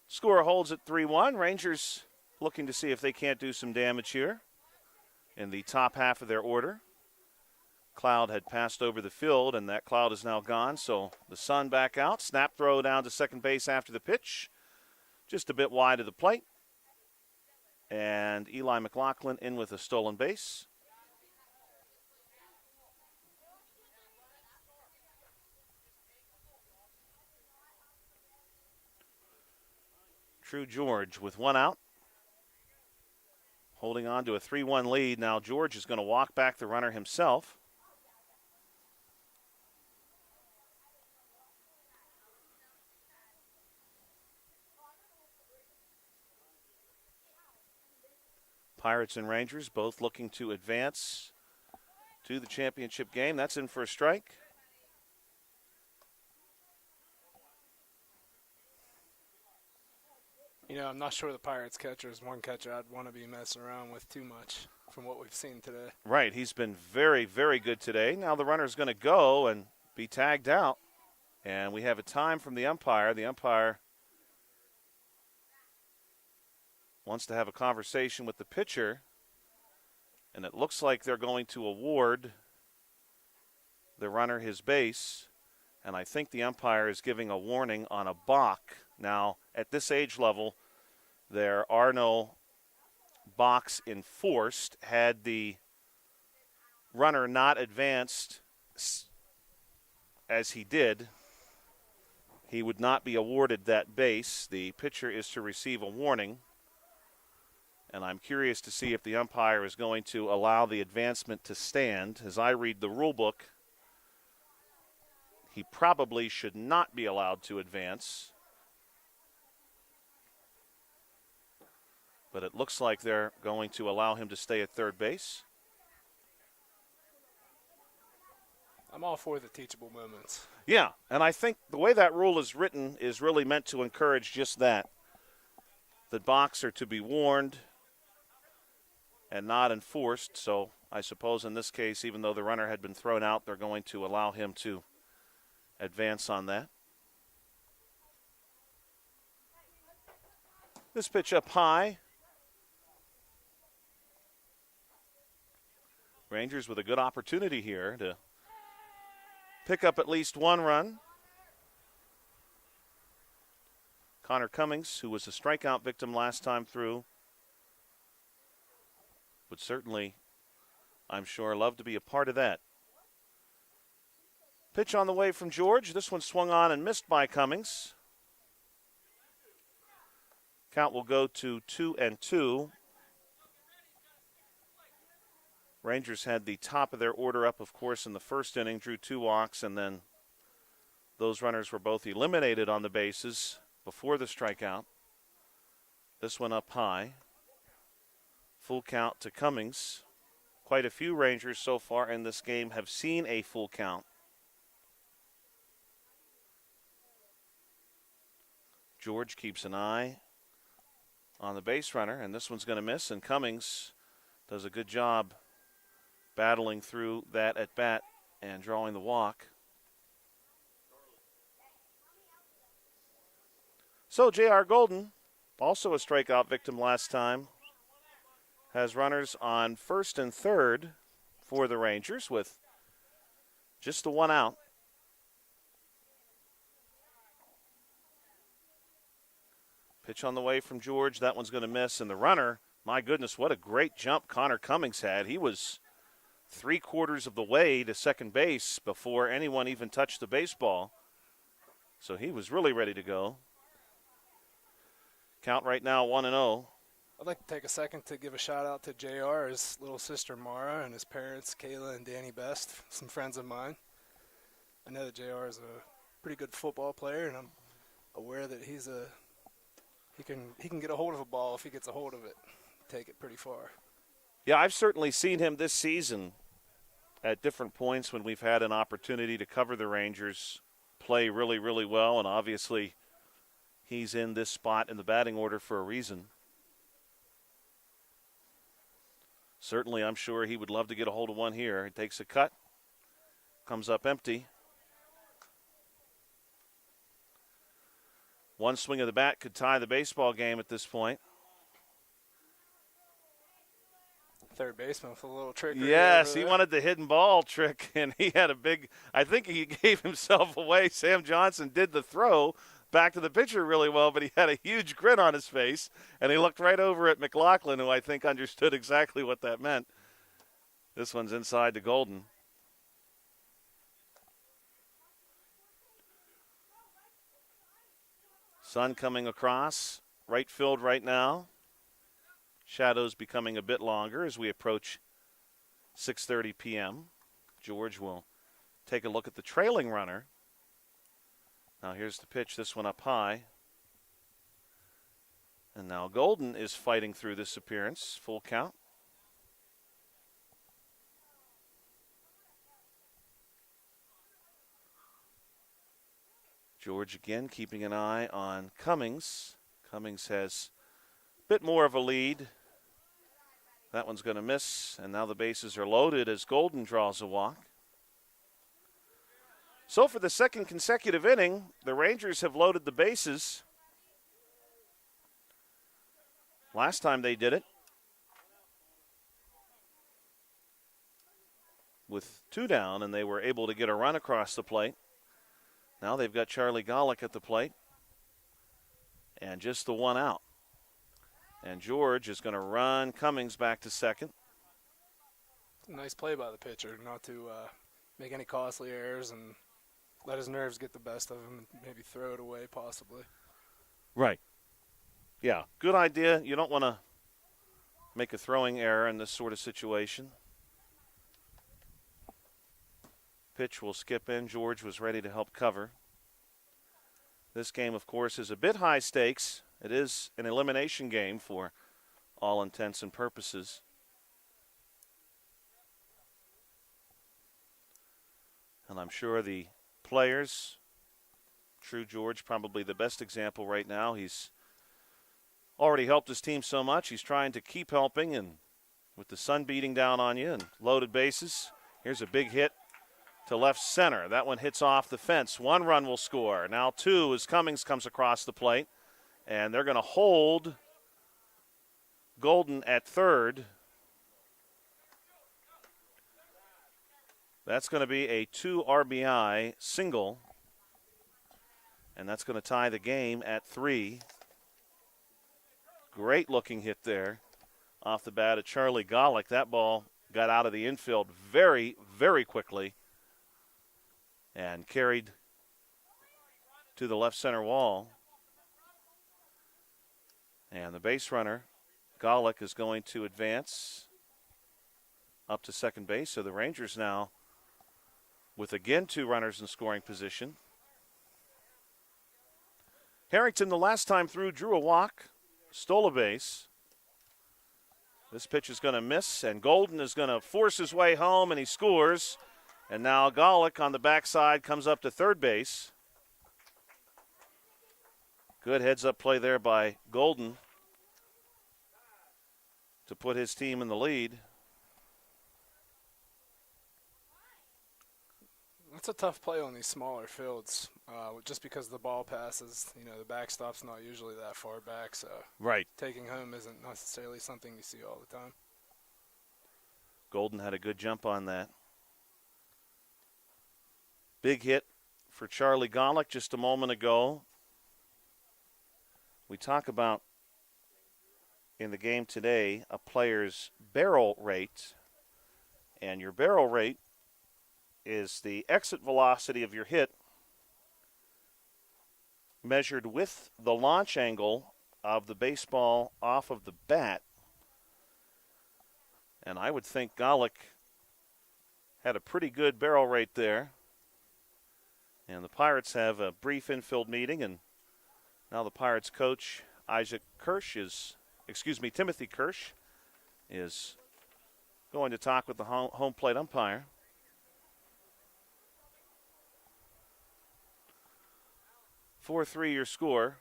Score holds at 3-1. Rangers looking to see if they can't do some damage here in the top half of their order. cloud had passed over the field, and that cloud is now gone. So the sun back out. Snap throw down to second base after the pitch. Just a bit wide of the plate. And Eli McLaughlin in with a stolen base. True George with one out. Holding on to a 3-1 lead. Now George is going to walk back the runner himself. Pirates and Rangers both looking to advance to the championship game. That's in for a strike. You know, I'm not sure the Pirates catcher is one catcher I'd want to be messing around with too much from what we've seen today. Right, he's been very, very good today. Now the runner's going to go and be tagged out. And we have a time from the umpire. The umpire wants to have a conversation with the pitcher. And it looks like they're going to award the runner his base. And I think the umpire is giving a warning on a balk. Now, at this age level, there are no balks enforced. Had the runner not advanced as he did, he would not be awarded that base. The pitcher is to receive a warning. And I'm curious to see if the umpire is going to allow the advancement to stand. As I read the rule book, he probably should not be allowed to advance. But it looks like they're going to allow him to stay at third base. I'm all for the teachable moments. Yeah, and I think the way that rule is written is really meant to encourage just that. That balks are to be warned and not enforced. So I suppose in this case, even though the runner had been thrown out, they're going to allow him to advance on that. This pitch up high. Rangers with a good opportunity here to pick up at least one run. Connor Cummings, who was a strikeout victim last time through, would certainly, I'm sure, love to be a part of that. Pitch on the way from George. This one swung on and missed by Cummings. Count will go to 2-2. Rangers had the top of their order up, of course, in the first inning, drew 2 walks, and then those runners were both eliminated on the bases before the strikeout. This one up high. Full count to Cummings. Quite a few Rangers so far in this game have seen a full count. George keeps an eye on the base runner, and this one's going to miss, and Cummings does a good job battling through that at bat and drawing the walk. So J.R. Golden, also a strikeout victim last time, has runners on first and third for the Rangers with just the one out. Pitch on the way from George. That one's going to miss. And the runner, my goodness, what a great jump Connor Cummings had. He was 3/4 of the way to second base before anyone even touched the baseball. So he was really ready to go. Count right now 1-0. I'd like to take a second to give a shout out to JR, his little sister Mara, and his parents Kayla and Danny Best, some friends of mine. I know that JR is a pretty good football player, and I'm aware that he can get a hold of a ball if he gets a hold of it, take it pretty far. Yeah, I've certainly seen him this season at different points when we've had an opportunity to cover the Rangers play really, really well, and obviously he's in this spot in the batting order for a reason. Certainly, I'm sure he would love to get a hold of one here. He takes a cut, comes up empty. One swing of the bat could tie the baseball game at this point. third baseman with a little trickery. Yes, over he there. wanted the hidden ball trick, and he had a big – I think he gave himself away. Sam Johnson did the throw back to the pitcher really well, but he had a huge grin on his face, and he looked right over at McLaughlin, who I think understood exactly what that meant. This one's inside to Golden. Sun coming across right field right now. Shadows becoming a bit longer as we approach 6:30 p.m. George will take a look at the trailing runner. Now here's the pitch, this one up high. And now Golden is fighting through this appearance. Full count. George again keeping an eye on Cummings. Cummings has a bit more of a lead. That one's going to miss, and now the bases are loaded as Golden draws a walk. So for the second consecutive inning, the Rangers have loaded the bases. Last time they did it with two down, and they were able to get a run across the plate. Now they've got Charlie Golick at the plate, and just the one out. And George is going to run Cummings back to second. Nice play by the pitcher, not to make any costly errors and let his nerves get the best of him and maybe throw it away possibly. Right. Yeah, good idea. You don't want to make a throwing error in this sort of situation. Pitch will skip in. George was ready to help cover. This game, of course, is a bit high stakes. It is an elimination game for all intents and purposes. And I'm sure the players, True George, probably the best example right now. He's already helped his team so much. He's trying to keep helping, and with the sun beating down on you and loaded bases, here's a big hit to left center. That one hits off the fence. One run will score. Now two as Cummings comes across the plate. And they're going to hold Golden at third. That's going to be a 2 RBI single. And that's going to tie the game at 3. Great looking hit there off the bat of Charlie Golick. That ball got out of the infield very, very quickly and carried to the left center wall. And the base runner, Golick, is going to advance up to second base. So the Rangers now with again 2 runners in scoring position. Harrington, the last time through, drew a walk, stole a base. This pitch is going to miss, and Golden is going to force his way home, and he scores. And now Golick on the backside comes up to third base. Good heads-up play there by Golden to put his team in the lead. It's a tough play on these smaller fields, just because the ball passes. You know, the backstop's not usually that far back, so right. Taking home isn't necessarily something you see all the time. Golden had a good jump on that. Big hit for Charlie Golick just a moment ago. We talk about in the game today a player's barrel rate, and your barrel rate is the exit velocity of your hit measured with the launch angle of the baseball off of the bat. And I would think Golick had a pretty good barrel rate there. And the Pirates have a brief infield meeting, and now the Pirates coach, Timothy Kirsch, is going to talk with the home plate umpire. "4-3 your score.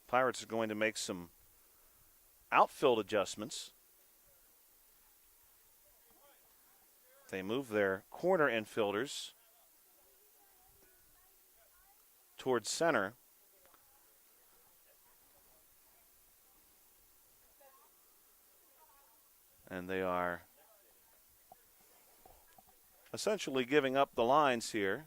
Pirates are going to make some outfield adjustments. They move their corner infielders towards center. And they are essentially giving up the lines here.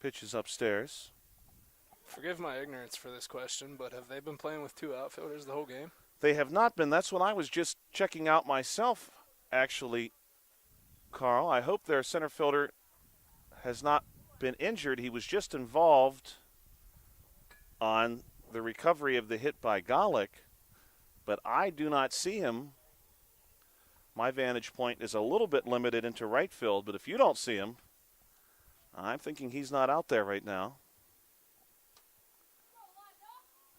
Pitch is upstairs. Forgive my ignorance for this question, but have they been playing with two outfielders the whole game? They have not been. That's what I was just checking out myself, actually, Carl. I hope their center fielder has not been injured. He was just involved on the recovery of the hit by Golick, but I do not see him. My vantage point is a little bit limited into right field, but if you don't see him, I'm thinking he's not out there right now.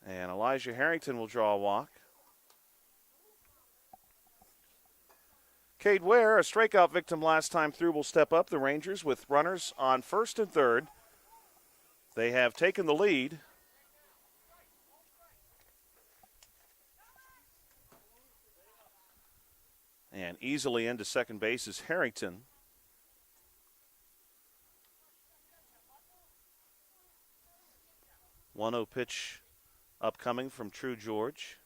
And Elijah Harrington will draw a walk. Cade Ware, a strikeout victim last time through, will step up. The Rangers with runners on first and third. They have taken the lead. And easily into second base is Harrington. 1-0 pitch upcoming from True George.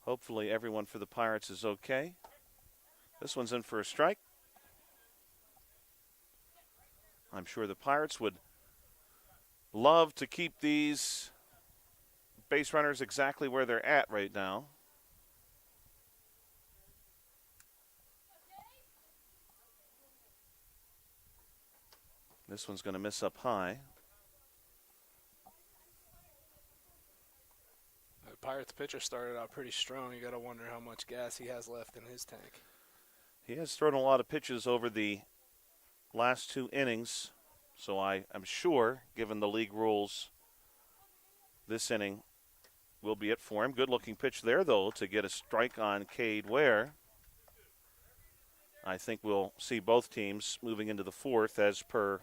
Hopefully everyone for the Pirates is okay. This one's in for a strike. I'm sure the Pirates would love to keep these base runners exactly where they're at right now. This one's going to miss up high. The Pirates pitcher started out pretty strong. You got to wonder how much gas he has left in his tank. He has thrown a lot of pitches over the last two innings, so I am sure, given the league rules, this inning will be it for him. Good-looking pitch there, though, to get a strike on Cade Ware. I think we'll see both teams moving into the fourth as per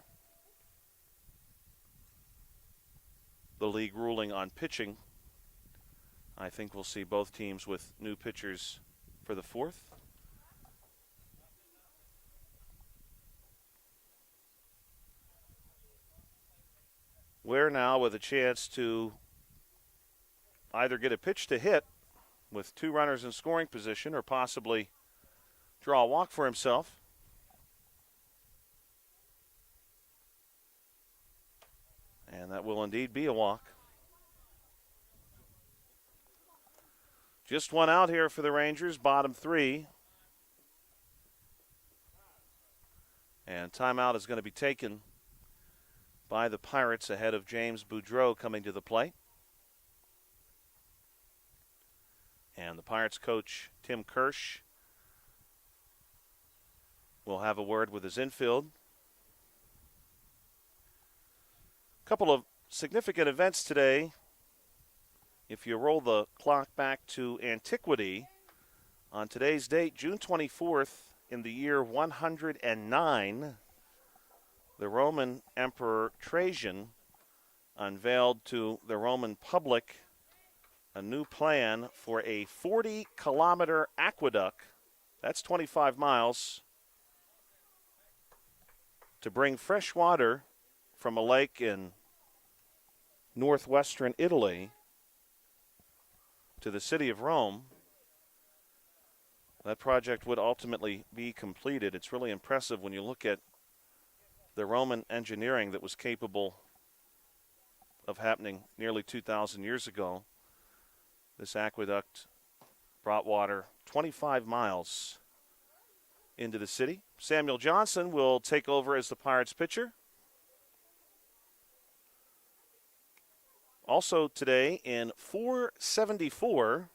the league ruling on pitching. I think we'll see both teams with new pitchers for the fourth. Ware now with a chance to either get a pitch to hit with two runners in scoring position or possibly draw a walk for himself. And that will indeed be a walk. Just one out here for the Rangers, bottom three. And timeout is going to be taken by the Pirates ahead of James Boudreau coming to the plate. And the Pirates coach, Tim Kirsch, will have a word with his infield. A couple of significant events today. If you roll the clock back to antiquity, on today's date, June 24th, in the year 109, the Roman Emperor Trajan unveiled to the Roman public a new plan for a 40-kilometer aqueduct, that's 25 miles, to bring fresh water from a lake in northwestern Italy to the city of Rome. That project would ultimately be completed. It's really impressive when you look at the Roman engineering that was capable of happening nearly 2,000 years ago. This aqueduct brought water 25 miles into the city. Samuel Johnson will take over as the Pirates pitcher. Also today in 474,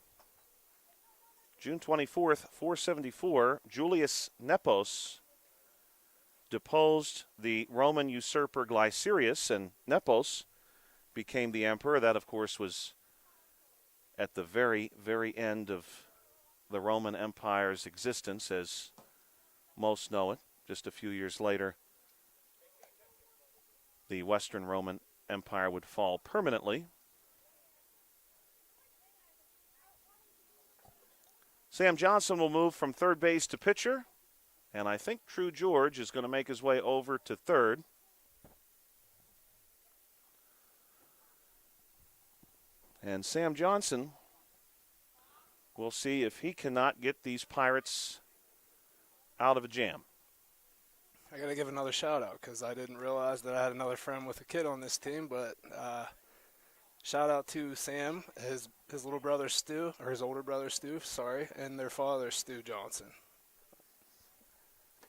June 24th, 474, Julius Nepos deposed the Roman usurper Glycerius, and Nepos became the emperor. That, of course, was at the very, very end of the Roman Empire's existence, as most know it. Just a few years later, the Western Roman Empire would fall permanently. Sam Johnson will move from third base to pitcher, and I think True George is going to make his way over to third. And Sam Johnson, we'll see if he cannot get these Pirates out of a jam. I got to give another shout out because I didn't realize that I had another friend with a kid on this team, but shout out to Sam, his little brother Stu, or his older brother Stu, sorry, and their father Stu Johnson.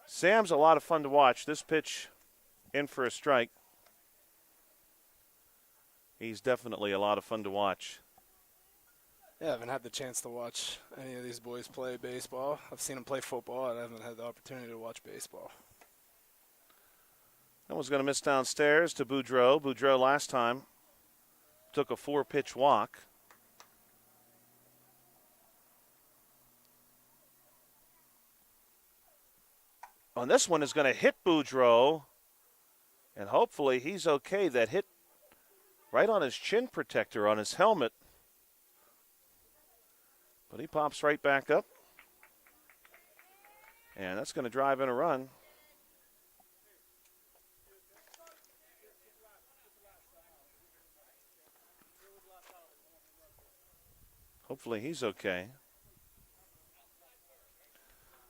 Sam's a lot of fun to watch. This pitch in for a strike. He's definitely a lot of fun to watch. Yeah, I haven't had the chance to watch any of these boys play baseball. I've seen them play football, and I haven't had the opportunity to watch baseball. That one's going to miss downstairs to Boudreau. Boudreau last time took a 4-pitch walk. On this one is going to hit Boudreau, and hopefully he's okay. That hit right on his chin protector on his helmet. But he pops right back up. And that's going to drive in a run. Hopefully he's okay.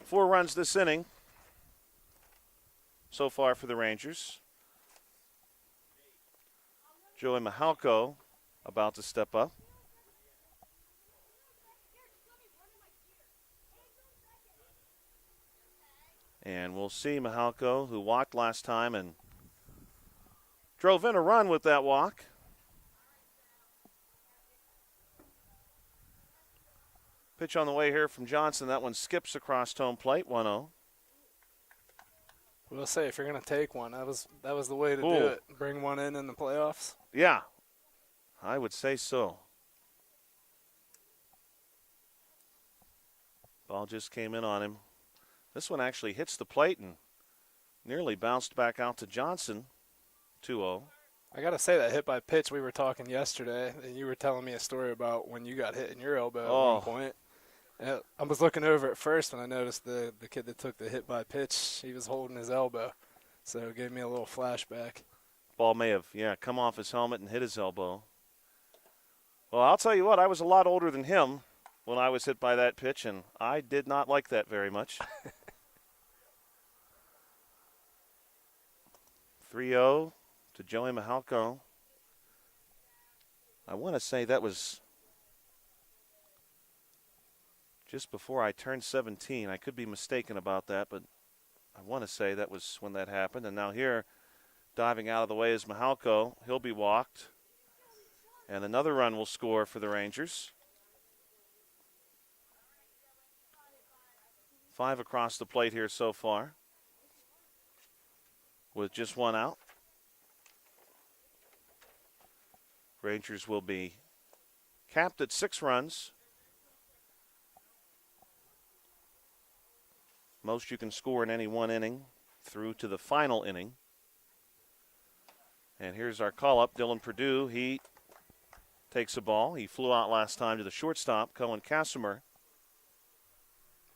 4 runs this inning so far for the Rangers. Joey Mihalko about to step up. And we'll see Mihalko, who walked last time and drove in a run with that walk. Pitch on the way here from Johnson. That one skips across home plate, 1-0. We'll say if you're going to take one, that was the way to do it. Bring one in the playoffs. Yeah, I would say so. Ball just came in on him. This one actually hits the plate and nearly bounced back out to Johnson, 2-0. I got to say that hit by pitch, we were talking yesterday, and you were telling me a story about when you got hit in your elbow at one point. And I was looking over at first, and I noticed the kid that took the hit by pitch, he was holding his elbow. So it gave me a little flashback. Ball may have, come off his helmet and hit his elbow. Well, I'll tell you what, I was a lot older than him when I was hit by that pitch, and I did not like that very much. 3-0 to Joey Mihalko. I want to say that was just before I turned 17. I could be mistaken about that, but I want to say that was when that happened. And now here, diving out of the way is Mihalko. He'll be walked. And another run will score for the Rangers. 5 across the plate here so far, with just 1 out. Rangers will be capped at 6 runs. Most you can score in any one inning through to the final inning. And here's our call-up, Dylan Perdue. He takes a ball. He flew out last time to the shortstop, Cohen Casimir.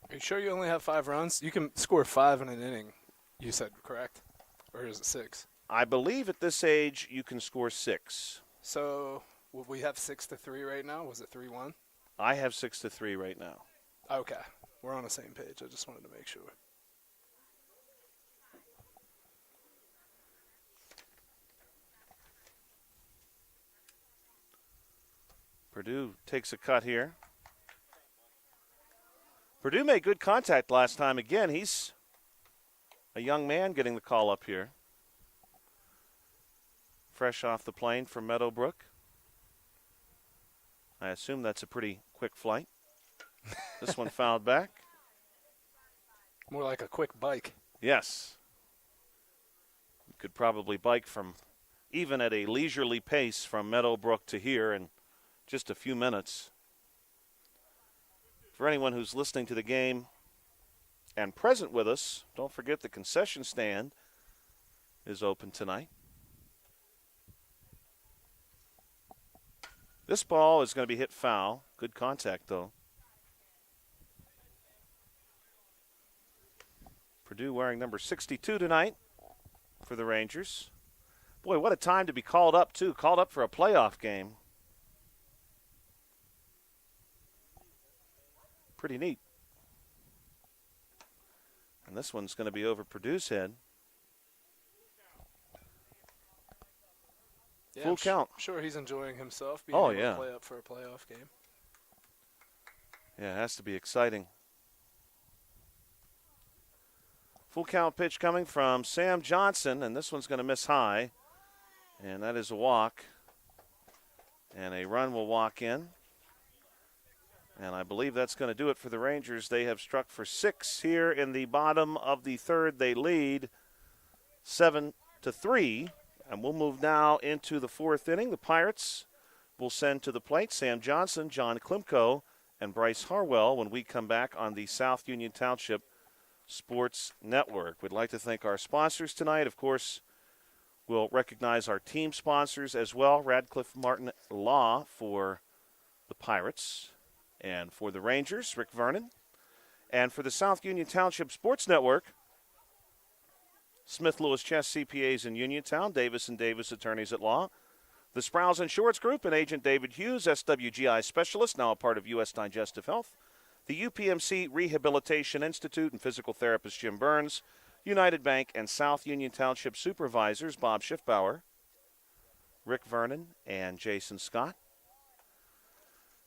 Are you sure you only have 5 runs? You can score 5 in an inning, you said, correct? Or is it 6? I believe at this age you can score 6. So would we have 6-3 right now? Was it 3-1? I have 6-3 right now. Okay. We're on the same page. I just wanted to make sure. Perdue takes a cut here. Perdue made good contact last time. Again, he's a young man getting the call up here. Fresh off the plane from Meadowbrook. I assume that's a pretty quick flight. This one fouled back. More like a quick bike. Yes. You could probably bike from, even at a leisurely pace, from Meadowbrook to here in just a few minutes. For anyone who's listening to the game and present with us, don't forget the concession stand is open tonight. This ball is going to be hit foul. Good contact, though. Purdue wearing number 62 tonight for the Rangers. Boy, what a time to be called up, too. Called up for a playoff game. Pretty neat. And this one's going to be over Purdue's head. Yeah, Full count. I'm sure he's enjoying himself being able to play up for a playoff game. Yeah, it has to be exciting. Full count pitch coming from Sam Johnson, and this one's going to miss high. And that is a walk. And a run will walk in. And I believe that's going to do it for the Rangers. They have struck for 6 here in the bottom of the third. They lead 7-3. And we'll move now into the fourth inning. The Pirates will send to the plate Sam Johnson, John Klimko, and Bryce Harwell when we come back on the South Union Township Sports Network. We'd like to thank our sponsors tonight. Of course, we'll recognize our team sponsors as well. Radcliffe Martin Law for the Pirates. And for the Rangers, Rick Vernon. And for the South Union Township Sports Network, Smith Lewis Chess CPAs in Uniontown, Davis & Davis Attorneys at Law. The Sprouse Insurance Group and Agent David Hughes, SWGI Specialist, now a part of U.S. Digestive Health. The UPMC Rehabilitation Institute and physical therapist Jim Burns. United Bank and South Union Township Supervisors Bob Schiffbauer, Rick Vernon, and Jason Scott.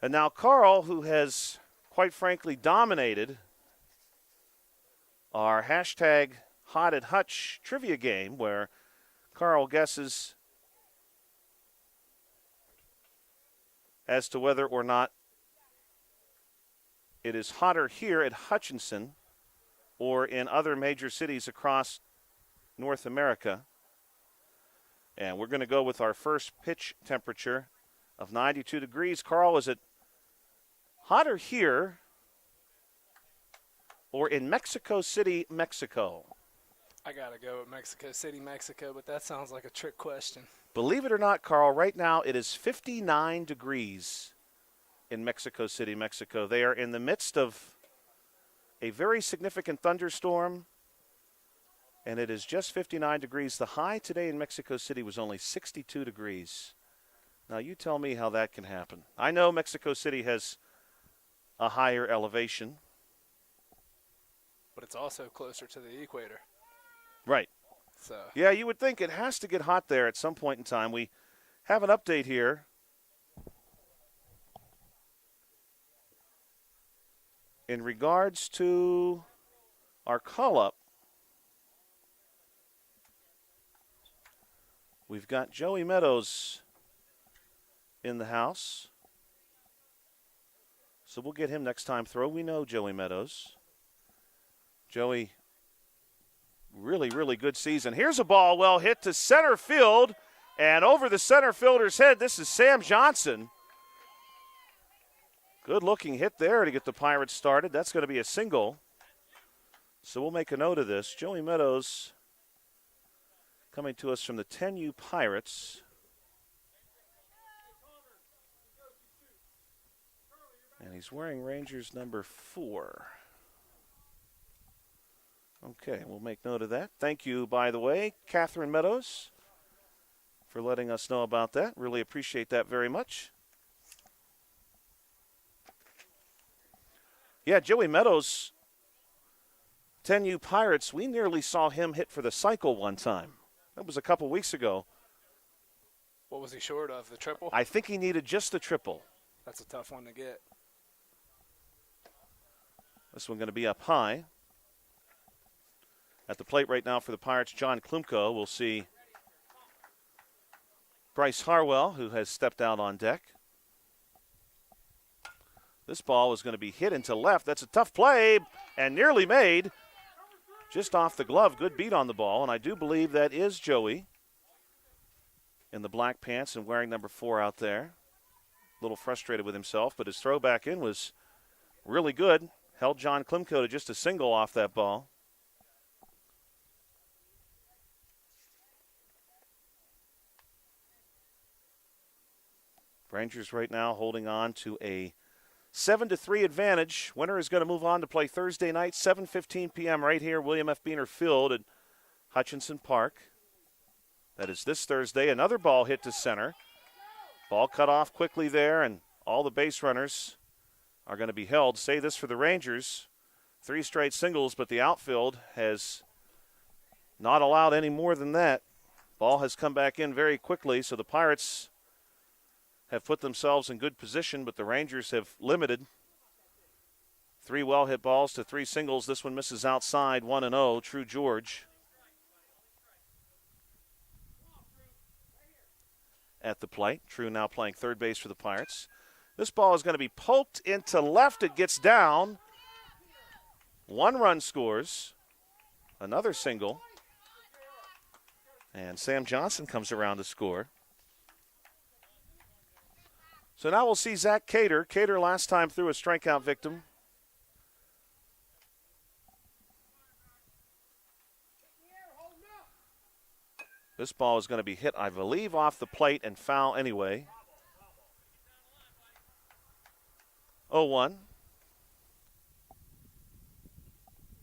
And now Carl, who has, quite frankly, dominated our hashtag Hot at Hutch trivia game, where Carl guesses as to whether or not it is hotter here at Hutchinson or in other major cities across North America. And we're going to go with our first pitch temperature of 92 degrees. Carl, is it hotter here or in Mexico City, Mexico? I got to go with Mexico City, Mexico, but that sounds like a trick question. Believe it or not, Carl, right now it is 59 degrees in Mexico City, Mexico. They are in the midst of a very significant thunderstorm, and it is just 59 degrees. The high today in Mexico City was only 62 degrees. Now, you tell me how that can happen. I know Mexico City has a higher elevation. But it's also closer to the equator. Right. So yeah, you would think it has to get hot there at some point in time. We have an update here. In regards to our call-up, we've got Joey Meadows in the house. So we'll get him next time through. We know Joey Meadows. Joey, really, really good season. Here's a ball well hit to center field, and over the center fielder's head, this is Sam Johnson. Good-looking hit there to get the Pirates started. That's going to be a single. So we'll make a note of this. Joey Meadows coming to us from the 10U Pirates. And he's wearing Rangers number 4. Okay, we'll make note of that. Thank you, by the way, Catherine Meadows, for letting us know about that. Really appreciate that very much. Yeah, Joey Meadows, 10U Pirates, we nearly saw him hit for the cycle one time. That was a couple weeks ago. what was he short of, the triple? I think he needed just the triple. That's a tough one to get. This one going to be up high. At the plate right now for the Pirates, John Klumko. We'll see Bryce Harwell, who has stepped out on deck. This ball is going to be hit into left. That's a tough play and nearly made. Just off the glove. Good beat on the ball, and I do believe that is Joey in the black pants and wearing number 4 out there. A little frustrated with himself, but his throw back in was really good. Held John Klumko to just a single off that ball. Rangers right now holding on to a 7-3 advantage. Winner is going to move on to play Thursday night, 7:15 p.m. right here, William F. Beaner Field at Hutchinson Park. That is this Thursday. Another ball hit to center. Ball cut off quickly there, and all the base runners are going to be held. Say this for the Rangers. 3 straight singles, but the outfield has not allowed any more than that. Ball has come back in very quickly, so the Pirates have put themselves in good position, but the Rangers have limited 3 well-hit balls to 3 singles. This one misses outside, 1-0, True George. At the plate. True now playing third base for the Pirates. This ball is going to be poked into left. It gets down. 1 run scores. Another single. And Sam Johnson comes around to score. So now we'll see Zach Cater. Cater last time threw a strikeout victim. This ball is going to be hit, I believe, off the plate and foul anyway. 0-1.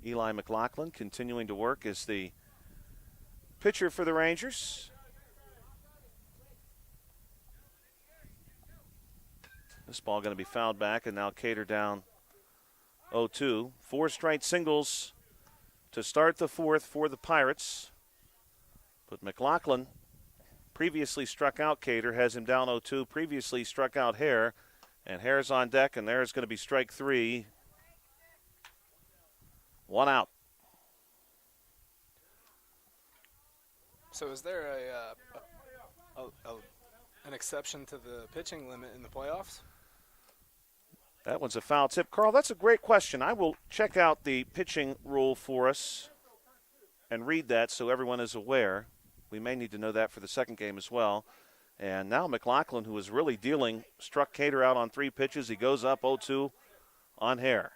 Eli McLaughlin continuing to work as the pitcher for the Rangers. This ball going to be fouled back, and now Cater down 0-2. 4 straight singles to start the 4th for the Pirates. But McLaughlin previously struck out Cater, has him down 0-2, previously struck out Hare, and Hare's on deck, and there's going to be strike 3. 1 out. So is there an exception to the pitching limit in the playoffs? That one's a foul tip. Carl, that's a great question. I will check out the pitching rule for us and read that so everyone is aware. We may need to know that for the second game as well. And now McLaughlin, who is really dealing, struck Cater out on 3 pitches. He goes up 0-2 on Hare.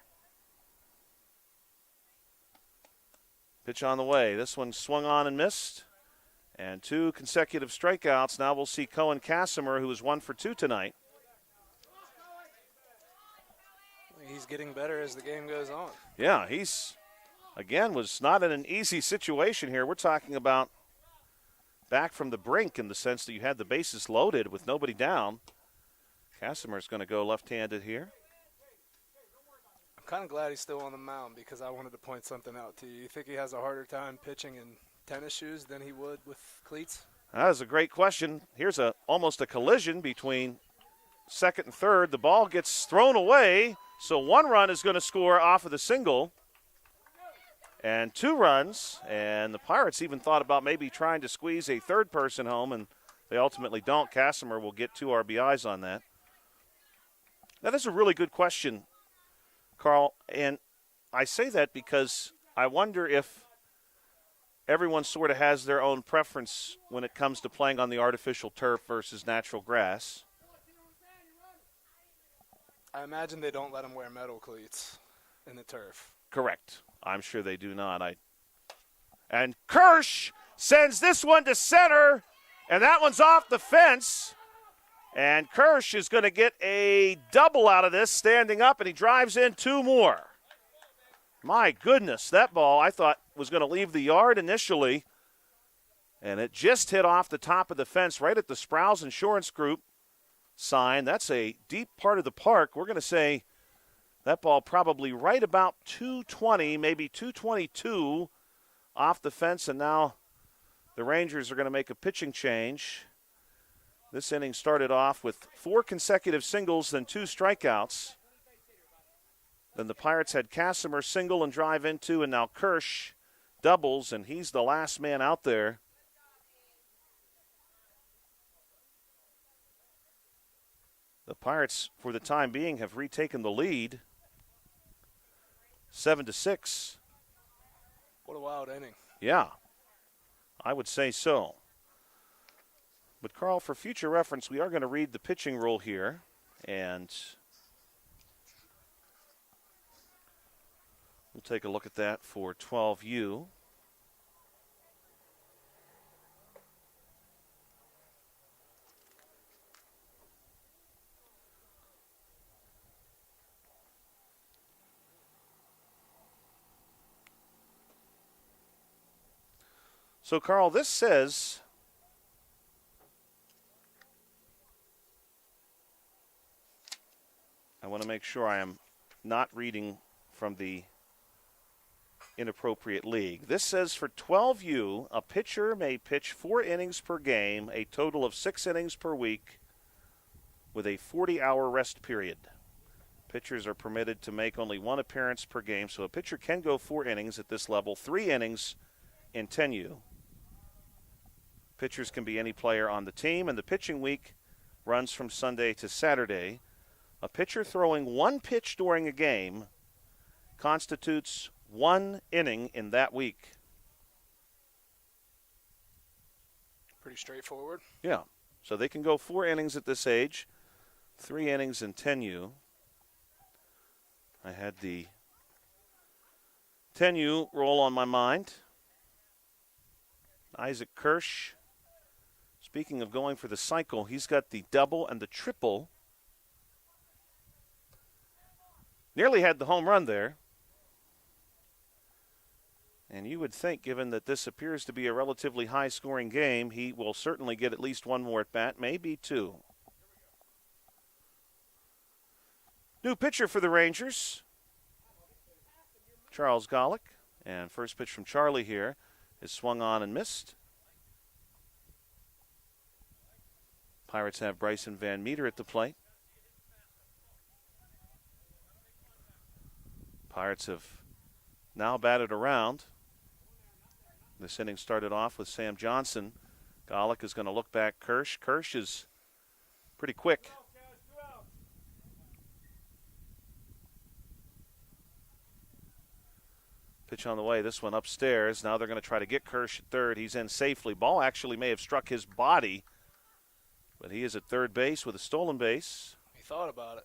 Pitch on the way. This one swung on and missed. And 2 consecutive strikeouts. Now we'll see Cohen Casimir, who is 1 for 2 tonight. He's getting better as the game goes on. Yeah, he's, again, was not in an easy situation here. We're talking about back from the brink in the sense that you had the bases loaded with nobody down. Casimir's going to go left-handed here. I'm kind of glad he's still on the mound because I wanted to point something out to you. You think he has a harder time pitching in tennis shoes than he would with cleats? That is a great question. Here's almost a collision between second and third. The ball gets thrown away, so 1 run is going to score off of the single. And 2 runs, and the Pirates even thought about maybe trying to squeeze a third person home, and they ultimately don't. Casimir will get 2 RBIs on that. That is a really good question, Carl, and I say that because I wonder if everyone sort of has their own preference when it comes to playing on the artificial turf versus natural grass. I imagine they don't let him wear metal cleats in the turf. Correct. I'm sure they do not. And Kirsch sends this one to center, and that one's off the fence. And Kirsch is going to get a double out of this, standing up, and he drives in 2 more. My goodness, that ball I thought was going to leave the yard initially, and it just hit off the top of the fence right at the Sprouse Insurance Group sign. That's a deep part of the park. We're going to say that ball probably right about 220, maybe 222 off the fence, and now the Rangers are going to make a pitching change. This inning started off with 4 consecutive singles, then 2 strikeouts. Then the Pirates had Casimir single and drive into, and now Kirsch doubles, and he's the last man out there. The Pirates, for the time being, have retaken the lead. 7-6. What a wild inning. Yeah, I would say so. But, Carl, for future reference, we are going to read the pitching rule here. And we'll take a look at that for 12U. So, Carl, this says I want to make sure I am not reading from the inappropriate league. This says for 12U, a pitcher may pitch 4 innings per game, a total of 6 innings per week, with a 40-hour rest period. Pitchers are permitted to make only 1 appearance per game, so a pitcher can go 4 innings at this level, 3 innings in 10U. Pitchers can be any player on the team, and the pitching week runs from Sunday to Saturday. A pitcher throwing 1 pitch during a game constitutes 1 inning in that week. Pretty straightforward. Yeah. So they can go 4 innings at this age, 3 innings in 10U. I had the 10U roll on my mind. Isaac Kirsch, speaking of going for the cycle, he's got the double and the triple. Nearly had the home run there. And you would think, given that this appears to be a relatively high-scoring game, he will certainly get at least 1 more at-bat, maybe 2. New pitcher for the Rangers, Charles Golick. And first pitch from Charlie here is swung on and missed. Pirates have Bryson Van Meter at the plate. Pirates have now batted around. This inning started off with Sam Johnson. Golick is going to look back Kirsch. Kirsch is pretty quick. Pitch on the way. This one upstairs. Now they're going to try to get Kirsch at third. He's in safely. Ball actually may have struck his body, but he is at third base with a stolen base. He thought about it.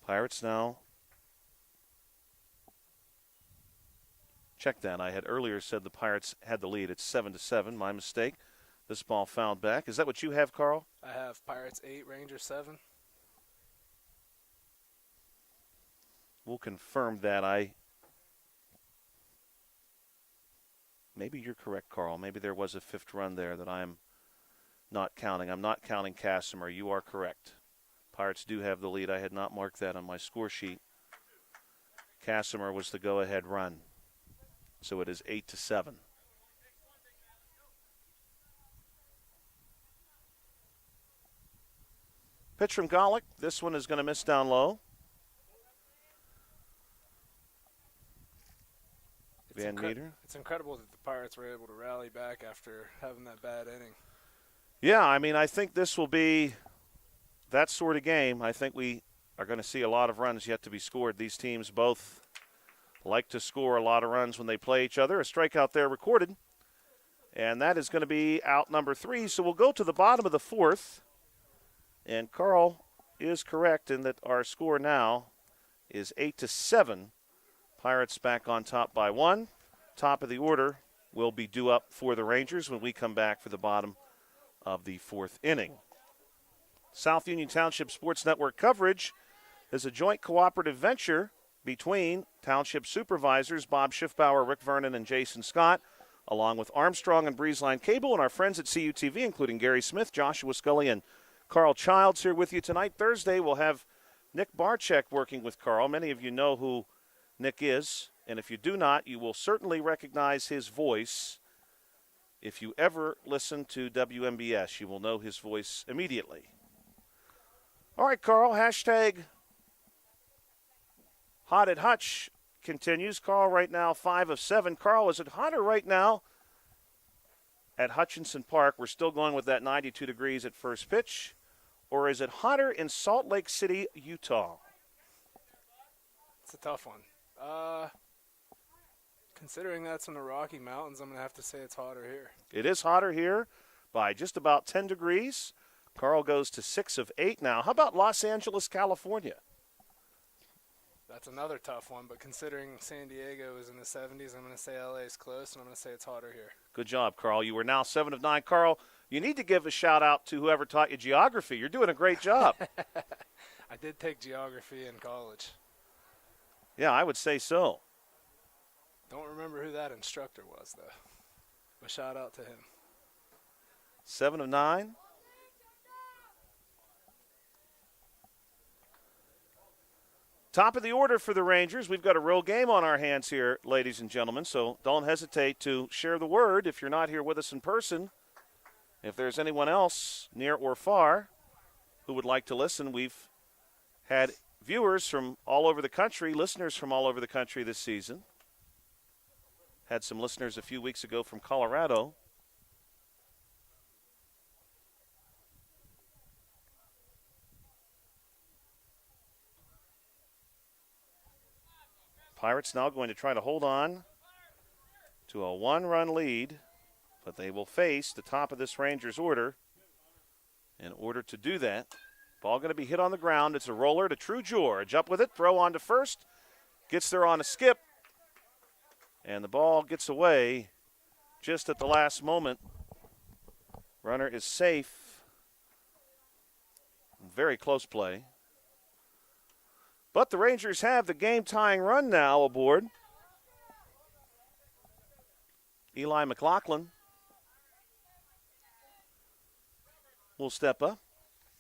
Pirates now. Check that. I had earlier said the Pirates had the lead. It's 7-7. My mistake. This ball fouled back. Is that what you have, Carl? I have Pirates 8, Rangers 7. We'll confirm that. Maybe you're correct, Carl. Maybe there was a 5th run there that I'm not counting. I'm not counting Casimir. You are correct. Pirates do have the lead. I had not marked that on my score sheet. Casimir was the go-ahead run. So it is 8-7. Pitch from Golick. This one is going to miss down low. Van Meter. It's incredible that the Pirates were able to rally back after having that bad inning. Yeah, I mean, I think this will be that sort of game. I think we are going to see a lot of runs yet to be scored. These teams both like to score a lot of runs when they play each other. A strikeout there recorded, and that is going to be out number 3. So we'll go to the bottom of the 4th, and Carl is correct in that our score now is 8-7. Pirates back on top by 1. Top of the order will be due up for the Rangers when we come back for the bottom of the 4th inning. South Union Township Sports Network coverage is a joint cooperative venture between Township supervisors Bob Schiffbauer, Rick Vernon, and Jason Scott, along with Armstrong and Breezeline Cable and our friends at CUTV, including Gary Smith, Joshua Scully, and Carl Childs here with you tonight. Thursday, we'll have Nick Barczyk working with Carl. Many of you know who Nick is, and if you do not, you will certainly recognize his voice. If you ever listen to WMBS, you will know his voice immediately. All right, Carl, hashtag Hot at Hutch continues. Carl right now 5 of 7. Carl, is it hotter right now at Hutchinson Park? We're still going with that 92 degrees at first pitch. Or is it hotter in Salt Lake City, Utah? It's a tough one. Considering that's in the Rocky Mountains, I'm going to have to say it's hotter here. It is hotter here by just about 10 degrees. Carl goes to 6 of 8 now. How about Los Angeles, California? That's another tough one, but considering San Diego is in the 70s, I'm going to say LA is close, and I'm going to say it's hotter here. Good job, Carl. You are now 7 of 9. Carl, you need to give a shout-out to whoever taught you geography. You're doing a great job. I did take geography in college. Yeah, I would say so. Don't remember who that instructor was, though. But shout out to him. 7 of 9. Top of the order for the Rangers. We've got a real game on our hands here, ladies and gentlemen, so don't hesitate to share the word if you're not here with us in person. If there's anyone else near or far who would like to listen, we've had viewers from all over the country, listeners from all over the country this season. Had some listeners a few weeks ago from Colorado. Pirates now going to try to hold on to a one-run lead, but they will face the top of this Rangers order. In order to do that, ball going to be hit on the ground. It's a roller to True George. Up with it, throw on to first. Gets there on a skip, and the ball gets away just at the last moment. Runner is safe. Very close play. But the Rangers have the game-tying run now aboard. Eli McLaughlin will step up.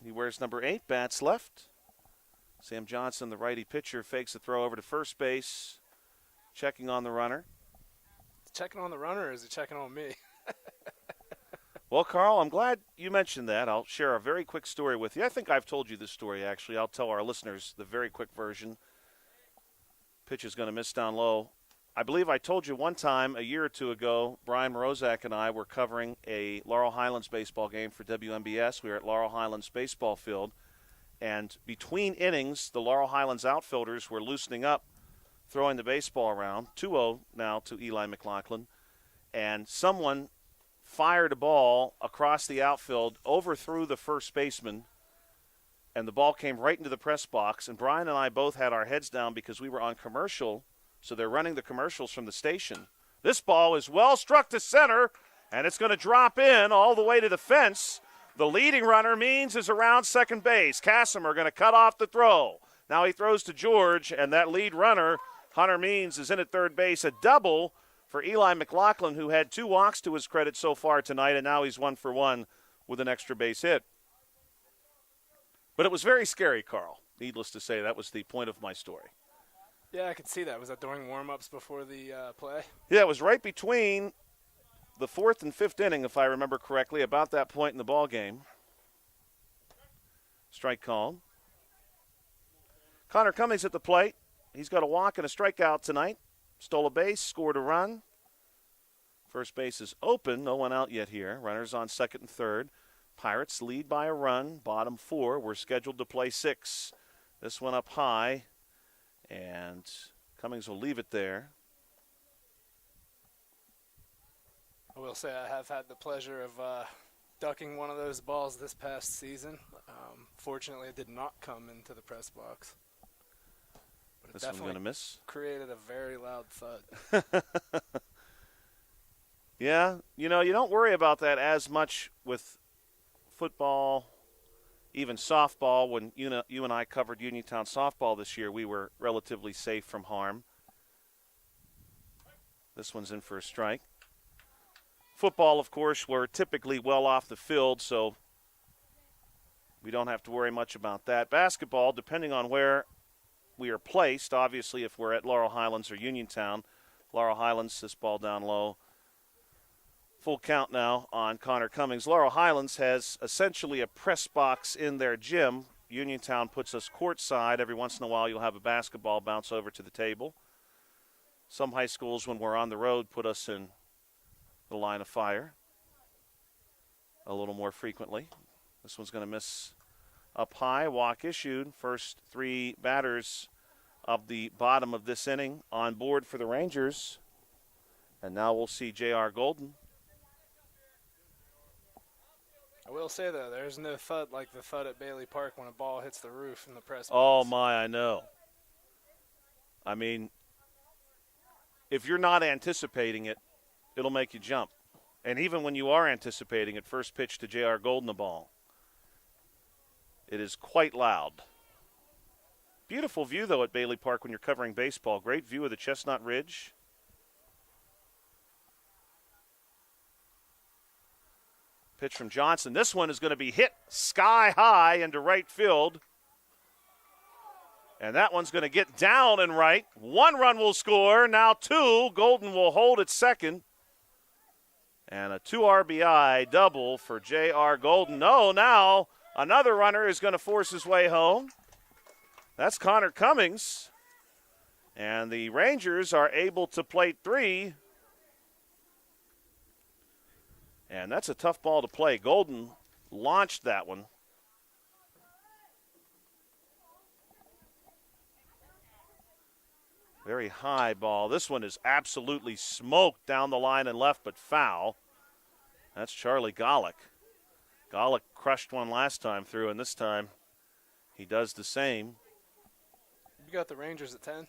He wears number 8, bats left. Sam Johnson, the righty pitcher, fakes the throw over to first base, checking on the runner. Checking on the runner, or is he checking on me? Well, Carl, I'm glad you mentioned that. I'll share a very quick story with you. I think I've told you this story, actually. I'll tell our listeners the very quick version. Pitch is going to miss down low. I believe I told you one time a year or two ago, Brian Morozak and I were covering a Laurel Highlands baseball game for WMBS. We were at Laurel Highlands baseball field, and between innings, the Laurel Highlands outfielders were loosening up, throwing the baseball around. 2-0 now to Eli McLaughlin, and someone fired a ball across the outfield, overthrew the first baseman, and the ball came right into the press box. And Brian and I both had our heads down because we were on commercial, so they're running the commercials from the station. This ball is well struck to center, and it's going to drop in all the way to the fence. The leading runner, Means, is around second base. Cassimer going to cut off the throw. Now he throws to George, and that lead runner, Hunter Means, is in at third base. A double for Eli McLaughlin, who had 2 walks to his credit so far tonight, and now he's 1 for 1 with an extra base hit. But it was very scary, Carl. Needless to say, that was the point of my story. Yeah, I could see that. Was that during warm-ups before the play? Yeah, it was right between the 4th and 5th inning, if I remember correctly, about that point in the ball game. Strike called. Connor Cummings at the plate. He's got a walk and a strikeout tonight. Stole a base, scored a run. First base is open. No one out yet here. Runners on second and third. Pirates lead by a run. Bottom 4. We're scheduled to play 6. This one up high. And Cummings will leave it there. I will say I have had the pleasure of ducking one of those balls this past season. Fortunately, it did not come into the press box. But This one's going to miss. Created a very loud thud. Yeah, you know, you don't worry about that as much with football, even softball. When you and I covered Uniontown softball this year, we were relatively safe from harm. This one's in for a strike. Football, of course, we're typically well off the field, so we don't have to worry much about that. Basketball, depending on where we are placed, obviously if we're at Laurel Highlands or Uniontown, Laurel Highlands, this ball down low. Full count now on Connor Cummings. Laurel Highlands has essentially a press box in their gym. Uniontown puts us courtside. Every once in a while you'll have a basketball bounce over to the table. Some high schools, when we're on the road, put us in the line of fire a little more frequently. This one's going to miss up high. Walk issued. First 3 batters of the bottom of this inning on board for the Rangers. And now we'll see J.R. Golden. I will say, though, there's no thud like the thud at Bailey Park when a ball hits the roof in the press box. Oh, my, I know. I mean, if you're not anticipating it, it'll make you jump. And even when you are anticipating it, first pitch to J.R. Golden, the ball, it is quite loud. Beautiful view, though, at Bailey Park when you're covering baseball. Great view of the Chestnut Ridge. Pitch from Johnson. This one is going to be hit sky high into right field. And that one's going to get down and right. 1 run will score. Now 2. Golden will hold at second. And a 2 RBI double for J.R. Golden. No, now another runner is going to force his way home. That's Connor Cummings. And the Rangers are able to plate 3. And that's a tough ball to play. Golden launched that one. Very high ball. This one is absolutely smoked down the line and left, but foul. That's Charlie Golick. Golick crushed one last time through, and this time he does the same. You got the Rangers at 10?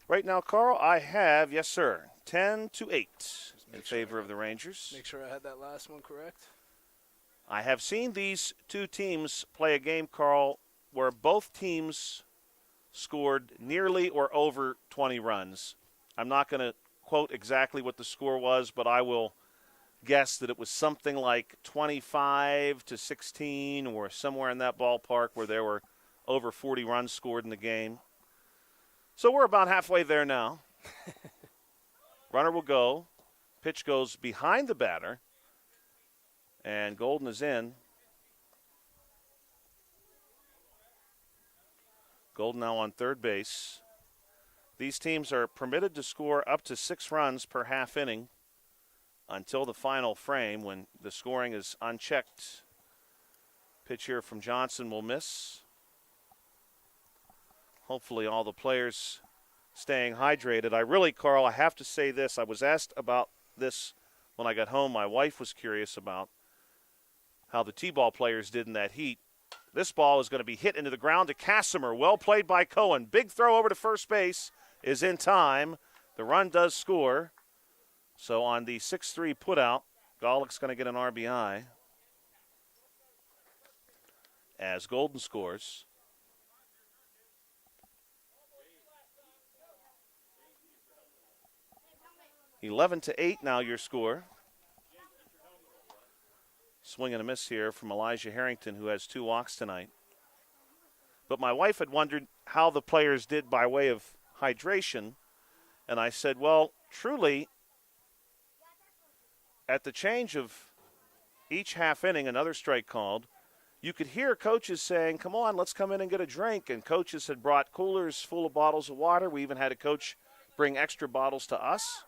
Right now, Carl, I have, yes, sir, 10-8 in favor of the Rangers. Make sure I had that last one correct. I have seen these two teams play a game, Carl, where both teams scored nearly or over 20 runs. I'm not going to quote exactly what the score was, but I will guess that it was something like 25-16 or somewhere in that ballpark where there were over 40 runs scored in the game. So we're about halfway there now. Runner will go. Pitch goes behind the batter. And Golden is in. Golden now on third base. These teams are permitted to score up to 6 runs per half inning until the final frame when the scoring is unchecked. Pitch here from Johnson will miss. Hopefully all the players staying hydrated. Carl, I have to say this. I was asked about this when I got home. My wife was curious about how the T-ball players did in that heat. This ball is going to be hit into the ground to Casimir. Well played by Cohen. Big throw over to first base is in time. The run does score. So on the 6-3 putout, Golick's going to get an RBI as Golden scores. 11-8 now your score. Swing and a miss here from Elijah Harrington, who has 2 walks tonight. But my wife had wondered how the players did by way of hydration. And I said, well, truly, at the change of each half inning, another strike called, you could hear coaches saying, come on, let's come in and get a drink. And coaches had brought coolers full of bottles of water. We even had a coach bring extra bottles to us,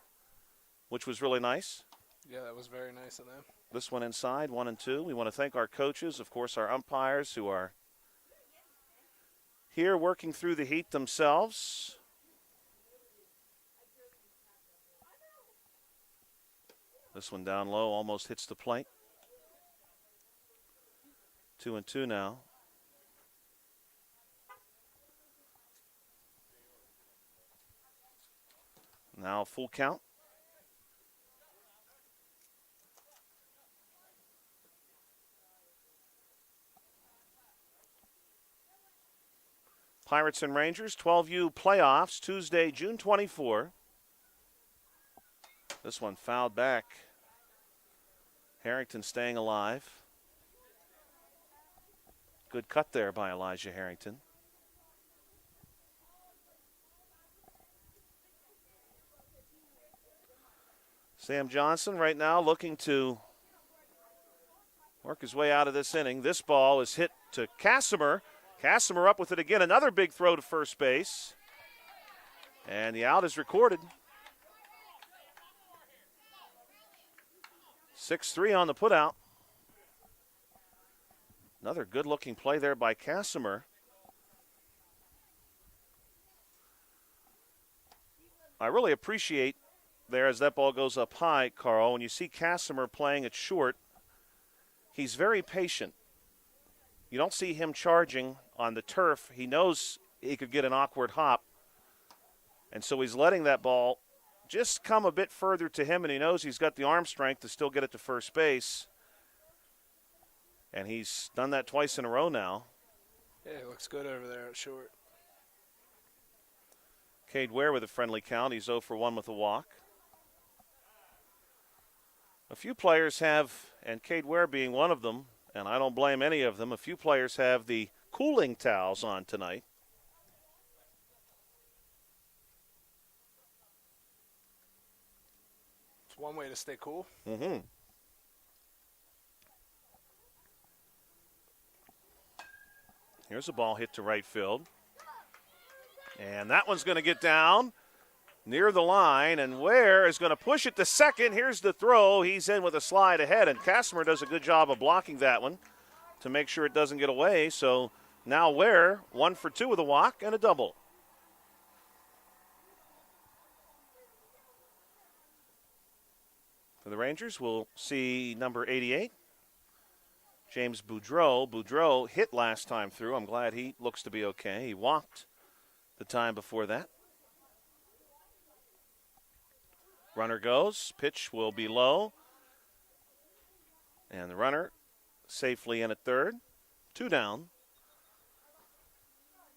which was really nice. Yeah, that was very nice of them. This one inside, 1 and 2. We want to thank our coaches, of course, our umpires who are here working through the heat themselves. This one down low almost hits the plate. 2 and 2 now. Now full count. Pirates and Rangers, 12U playoffs, Tuesday, June 24. This one fouled back. Harrington staying alive. Good cut there by Elijah Harrington. Sam Johnson right now looking to work his way out of this inning. This ball is hit to Casimir. Casimir up with it again. Another big throw to first base. And the out is recorded. 6-3 on the putout. Another good-looking play there by Casimir. I really appreciate there as that ball goes up high, Carl, when you see Casimir playing it short, he's very patient. You don't see him charging on the turf. He knows he could get an awkward hop. And so he's letting that ball just come a bit further to him, and he knows he's got the arm strength to still get it to first base. And he's done that twice in a row now. Yeah, it looks good over there at short. Cade Ware with a friendly count. He's 0 for 1 with a walk. A few players have, and Cade Ware being one of them, and I don't blame any of them, a few players have the cooling towels on tonight. It's one way to stay cool. Mm-hmm. Here's a ball hit to right field. And that one's going to get down near the line, and Ware is going to push it to second. Here's the throw. He's in with a slide ahead, and Casimir does a good job of blocking that one to make sure it doesn't get away. So now Ware, 1 for 2 with a walk and a double. For the Rangers, we'll see number 88, James Boudreau. Boudreau hit last time through. I'm glad he looks to be okay. He walked the time before that. Runner goes. Pitch will be low. And the runner safely in at third. 2 down.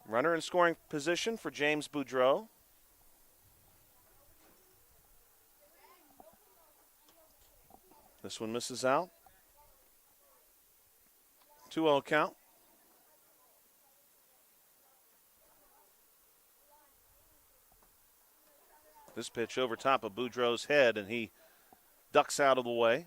Runner in scoring position for James Boudreau. This one misses out. 2-0 count. This pitch over top of Boudreau's head, and he ducks out of the way.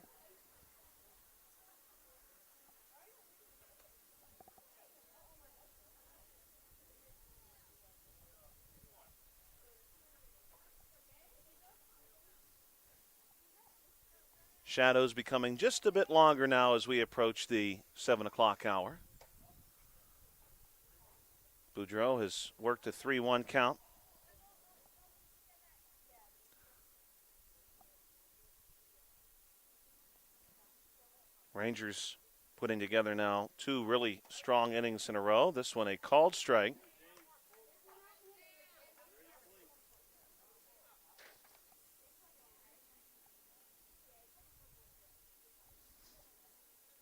Shadows becoming just a bit longer now as we approach the 7 o'clock hour. Boudreau has worked a 3-1 count. Rangers putting together now 2 really strong innings in a row. This one a called strike.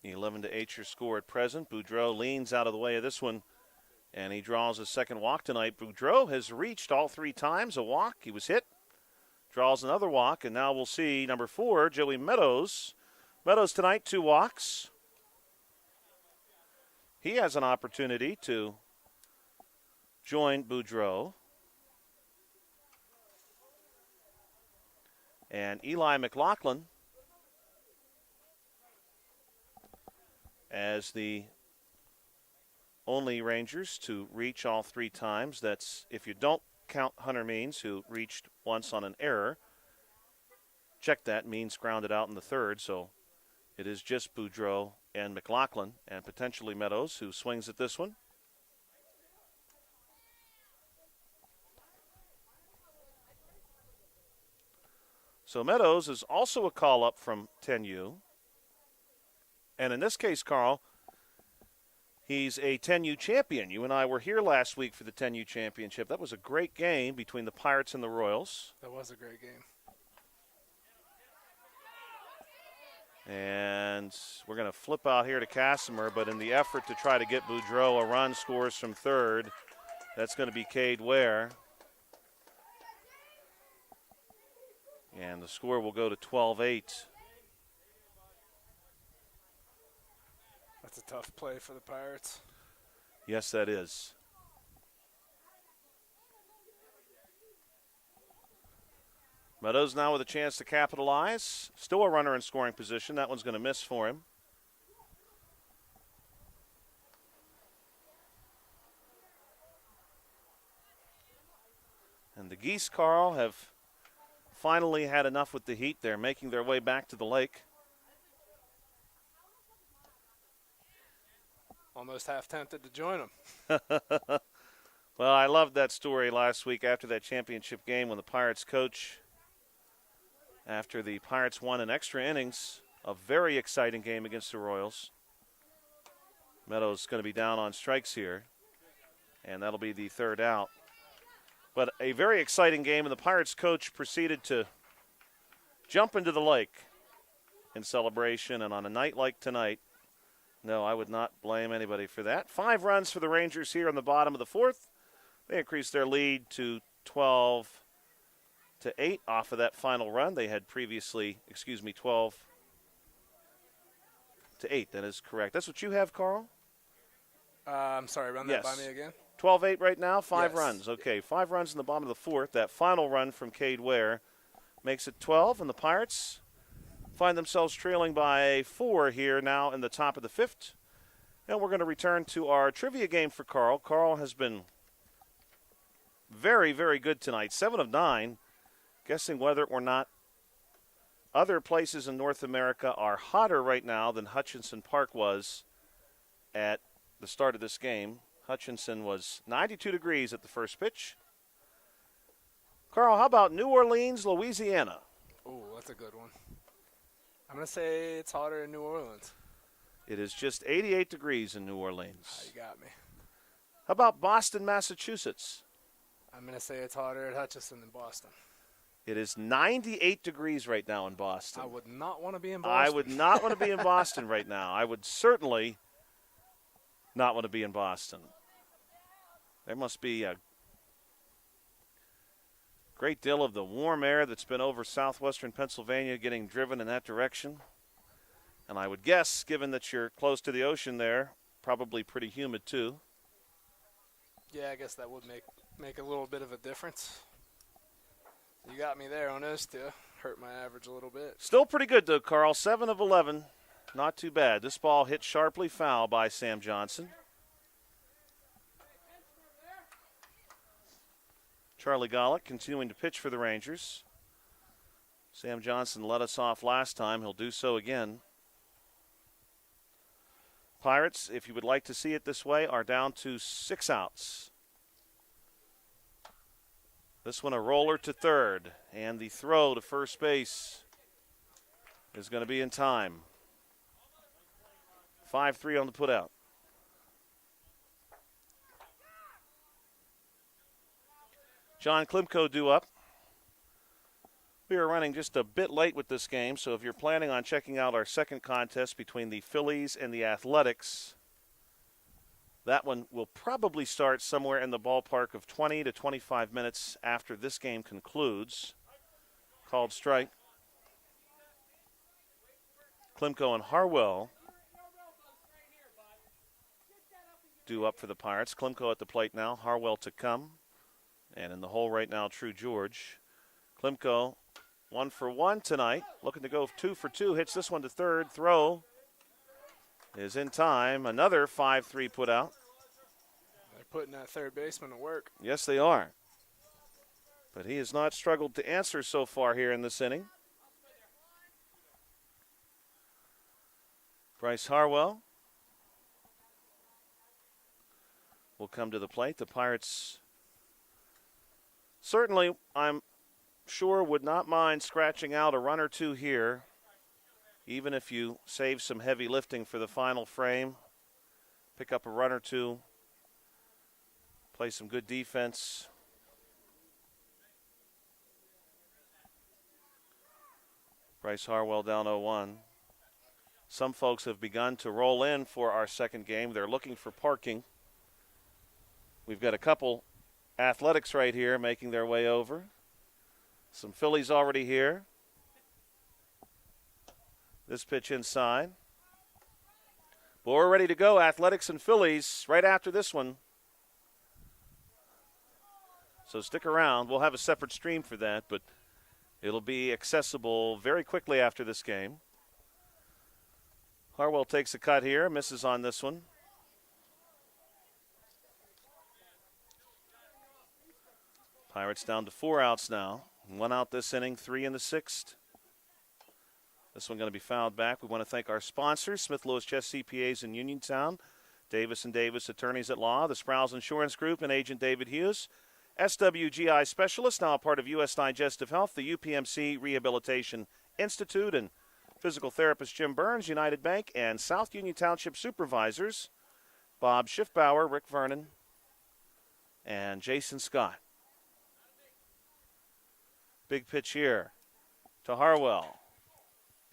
The 11-8 your score at present. Boudreau leans out of the way of this one, and he draws a second walk tonight. Boudreau has reached all 3 times a walk. He was hit, draws another walk, and now we'll see number 4, Joey Meadows. Meadows tonight, 2 walks. He has an opportunity to join Boudreau. And Eli McLaughlin, as the only Rangers to reach all 3 times. That's if you don't count Hunter Means, who reached once on an error. Check that. Means grounded out in the 3rd, so it is just Boudreau and McLaughlin and potentially Meadows, who swings at this one. So Meadows is also a call-up from 10U. And in this case, Carl, he's a 10U champion. You and I were here last week for the 10U championship. That was a great game between the Pirates and the Royals. That was a great game. And we're going to flip out here to Casimir, but in the effort to try to get Boudreau a run, scores from 3rd. That's going to be Cade Ware. And the score will go to 12-8. That's a tough play for the Pirates. Yes, that is. Meadows now with a chance to capitalize. Still a runner in scoring position. That one's going to miss for him. And the Geese, Carl, have finally had enough with the heat. They're making their way back to the lake. Almost half tempted to join them. Well, I loved that story last week after that championship game when the Pirates coach, after the Pirates won in extra innings, a very exciting game against the Royals. Meadows going to be down on strikes here, and that'll be the 3rd out. But a very exciting game, and the Pirates coach proceeded to jump into the lake in celebration, and on a night like tonight, No, I would not blame anybody for that. 5 runs for the Rangers here in the bottom of the 4th. They increased their lead to 12-8 off of that final run. They had previously, 12-8. That is correct. That's what you have, Carl? I'm sorry, run that by me again. 12-8 right now, 5 Yes. runs. Okay, 5 runs in the bottom of the 4th. That final run from Cade Ware makes it 12, and the Pirates find themselves trailing by 4 here now in the top of the 5th. And we're going to return to our trivia game for Carl. Carl has been very, very good tonight. 7 of 9, guessing whether or not other places in North America are hotter right now than Hutchinson Park was at the start of this game. Hutchinson was 92 degrees at the first pitch. Carl, how about New Orleans, Louisiana? Oh, that's a good one. I'm going to say it's hotter in New Orleans. It is just 88 degrees in New Orleans. You got me. How about Boston, Massachusetts? I'm going to say it's hotter at Hutchinson than Boston. It is 98 degrees right now in Boston. I would not want to be in Boston. I would not want to be in Boston right now. I would certainly not want to be in Boston. There must be a great deal of the warm air that's been over southwestern Pennsylvania getting driven in that direction. And I would guess, given that you're close to the ocean there, probably pretty humid too. Yeah, I guess that would make a little bit of a difference. You got me there on those two. Hurt my average a little bit. Still pretty good though, Carl. 7 of 11. Not too bad. This ball hit sharply foul by Sam Johnson. Charlie Gollick continuing to pitch for the Rangers. Sam Johnson let us off last time. He'll do so again. Pirates, if you would like to see it this way, are down to 6 outs. This one a roller to third, and the throw to first base is going to be in time. 5-3 on the putout. John Klimko due up. We are running just a bit late with this game, so if you're planning on checking out our second contest between the Phillies and the Athletics, that one will probably start somewhere in the ballpark of 20 to 25 minutes after this game concludes. Called strike. Klimko and Harwell due up for the Pirates. Klimko at the plate now, Harwell to come. And in the hole right now, True George. Klimko 1 for 1 tonight. Looking to go 2 for 2. Hits this one to third. Throw is in time. Another 5-3 put out. They're putting that third baseman to work. Yes, they are. But he has not struggled to answer so far here in this inning. Bryce Harwell will come to the plate. The Pirates certainly, I'm sure, would not mind scratching out a run or two here, even if you save some heavy lifting for the final frame. Pick up a run or two, play some good defense. Bryce Harwell down 0-1. Some folks have begun to roll in for our second game. They're looking for parking. We've got a couple Athletics right here making their way over. Some Phillies already here. This pitch inside. But we're ready to go. Athletics and Phillies right after this one. So stick around. We'll have a separate stream for that, but it'll be accessible very quickly after this game. Harwell takes a cut here, misses on this one. Pirates down to 4 outs now. 1 out this inning, 3 in the 6th. This one going to be fouled back. We want to thank our sponsors, Smith Lewis Chess CPAs in Uniontown, Davis & Davis Attorneys at Law, the Sprouse Insurance Group, and Agent David Hughes, SWGI Specialist, now a part of U.S. Digestive Health, the UPMC Rehabilitation Institute, and physical therapist Jim Burns, United Bank, and South Union Township Supervisors, Bob Schiffbauer, Rick Vernon, and Jason Scott. Big pitch here to Harwell.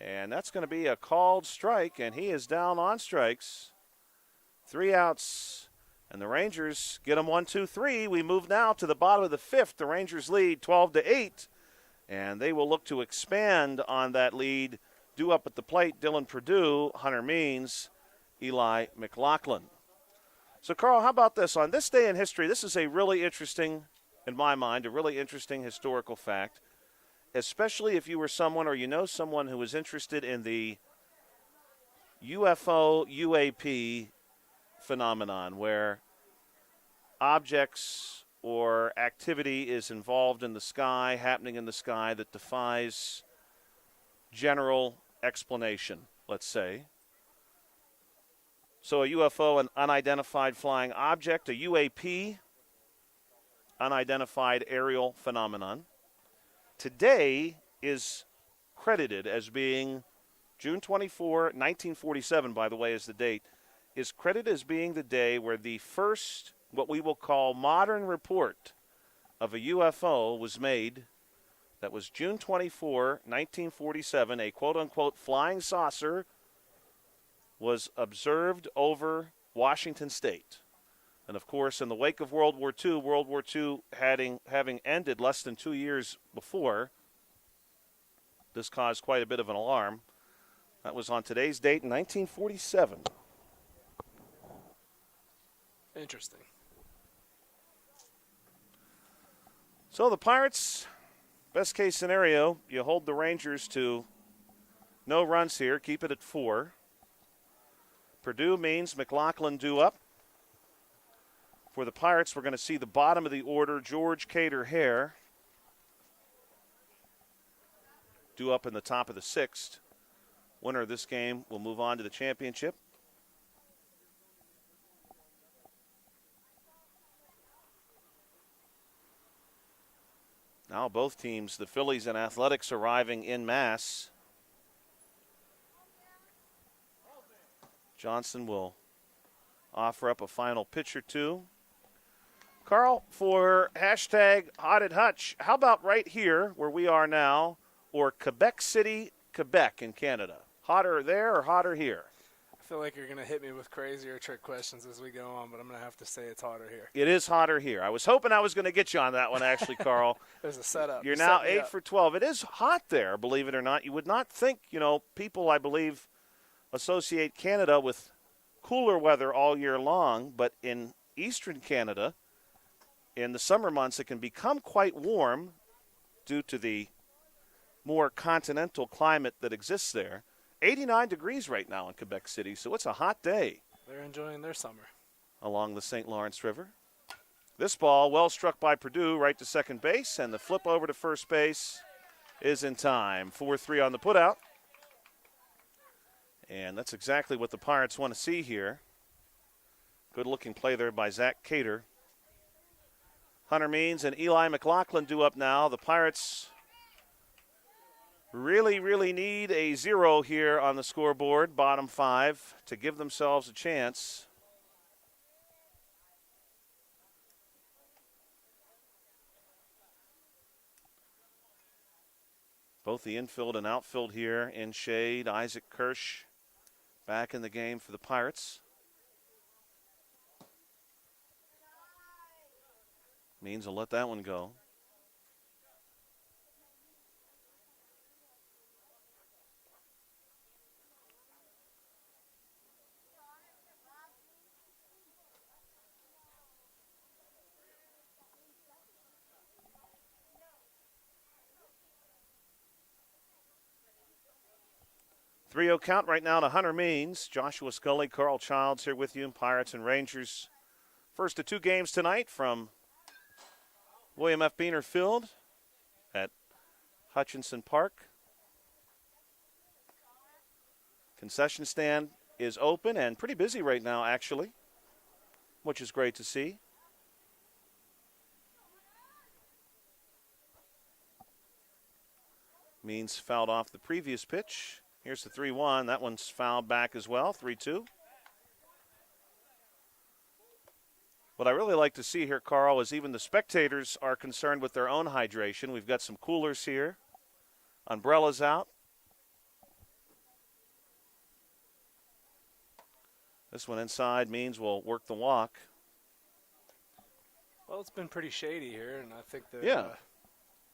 And that's going to be a called strike, and he is down on strikes. 3 outs, and the Rangers get them 1-2-3. We move now to the bottom of the 5th. The Rangers lead 12-8, and they will look to expand on that lead. Due up at the plate, Dylan Perdue, Hunter Means, Eli McLaughlin. So, Carl, how about this? On this day in history, this is a really interesting, in my mind, a really interesting historical fact, especially if you were someone or you know someone who was interested in the UFO, UAP phenomenon, where objects or activity is involved in the sky, happening in the sky, that defies general explanation, let's say. So a UFO, an unidentified flying object, a UAP, unidentified aerial phenomenon. Today is credited as being June 24, 1947, by the way, is the date, is credited as being the day where the first, what we will call modern report of a UFO was made. That was June 24, 1947, a quote-unquote flying saucer was observed over Washington State. And, of course, in the wake of World War II having ended less than 2 years before, this caused quite a bit of an alarm. That was on today's date in 1947. Interesting. So the Pirates, best case scenario, you hold the Rangers to no runs here, keep it at 4. Perdue Means McLaughlin due up. For the Pirates, we're going to see the bottom of the order, George Cater Hare due up in the top of the 6th. Winner of this game will move on to the championship. Now both teams, the Phillies and Athletics, arriving en masse. Johnson will offer up a final pitch or two. Carl, for hashtag Hot at Hutch, how about right here where we are now, or Quebec City, Quebec in Canada? Hotter there or hotter here? I feel like you're going to hit me with crazier trick questions as we go on, but I'm going to have to say it's hotter here. It is hotter here. I was hoping I was going to get you on that one, actually, Carl. There's a setup. You're now 8 for 12. It is hot there, believe it or not. You would not think, people, I believe, associate Canada with cooler weather all year long, but in eastern Canada, in the summer months, it can become quite warm due to the more continental climate that exists there. 89 degrees right now in Quebec City, so it's a hot day. They're enjoying their summer. Along the St. Lawrence River. This ball, well struck by Perdue, right to second base, and the flip over to first base is in time. 4-3 on the putout. And that's exactly what the Pirates want to see here. Good-looking play there by Zach Cater. Hunter Means and Eli McLaughlin due up now. The Pirates really, really need a 0 here on the scoreboard, bottom 5, to give themselves a chance. Both the infield and outfield here in shade. Isaac Kirsch back in the game for the Pirates. Means will let that one go. Three-0 count right now to Hunter Means. Joshua Scully, Carl Childs here with you. Pirates and Rangers. First of 2 games tonight from William F. Beaner Field at Hutchinson Park. Concession stand is open and pretty busy right now, actually, which is great to see. Means fouled off the previous pitch. Here's the 3-1. That one's fouled back as well, 3-2. What I really like to see here, Carl, is even the spectators are concerned with their own hydration. We've got some coolers here. Umbrellas out. This one inside means we'll work the walk. Well, it's been pretty shady here, and I think that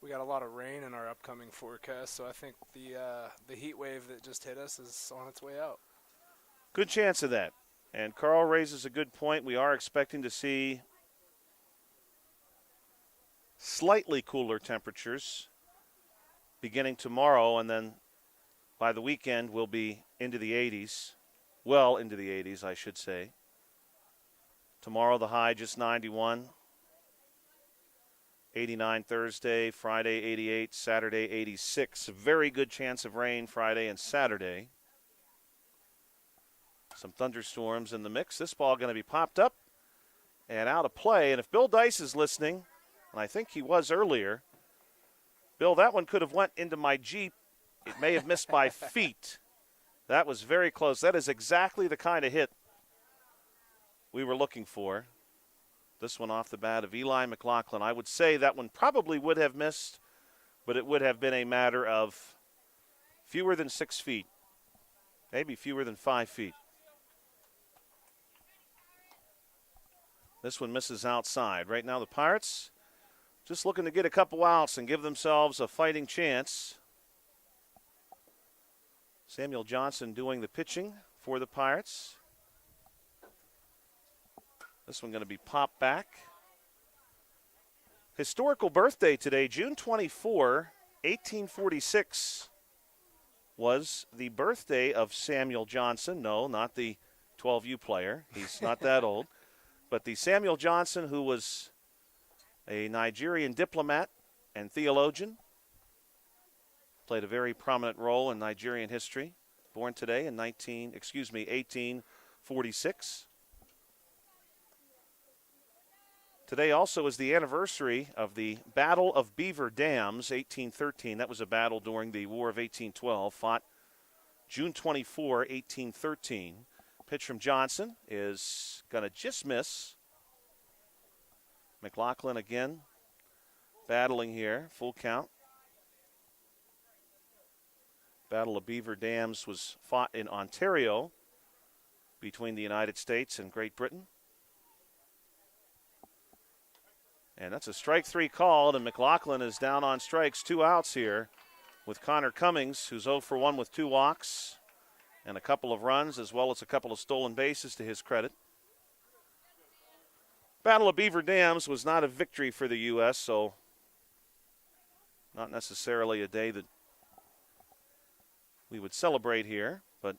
we got a lot of rain in our upcoming forecast, so I think the heat wave that just hit us is on its way out. Good chance of that. And Carl raises a good point. We are expecting to see slightly cooler temperatures beginning tomorrow, and then by the weekend we'll be into the 80s. Well into the 80s, I should say. Tomorrow the high just 91. 89 Thursday, Friday 88, Saturday 86. Very good chance of rain Friday and Saturday. Some thunderstorms in the mix. This ball going to be popped up and out of play. And if Bill Dice is listening, and I think he was earlier, Bill, that one could have went into my Jeep. It may have missed by feet. That was very close. That is exactly the kind of hit we were looking for. This one off the bat of Eli McLaughlin. I would say that one probably would have missed, but it would have been a matter of fewer than 6 feet, maybe fewer than 5 feet. This one misses outside. Right now the Pirates just looking to get a couple outs and give themselves a fighting chance. Samuel Johnson doing the pitching for the Pirates. This one going to be popped back. Historical birthday today, June 24, 1846 was the birthday of Samuel Johnson. No, not the 12U player. He's not that old. But the Samuel Johnson who was a Nigerian diplomat and theologian. Played a very prominent role in Nigerian history. Born today in 1846. Today also is the anniversary of the Battle of Beaver Dams, 1813. That was a battle during the War of 1812, fought June 24, 1813. Pitch from Johnson is going to just miss. McLaughlin again battling here, full count. Battle of Beaver Dams was fought in Ontario between the United States and Great Britain. And that's a strike three called, and McLaughlin is down on strikes, 2 outs here with Connor Cummings, who's 0 for 1 with 2 walks and a couple of runs, as well as a couple of stolen bases to his credit. Battle of Beaver Dams was not a victory for the U.S., so not necessarily a day that we would celebrate here, but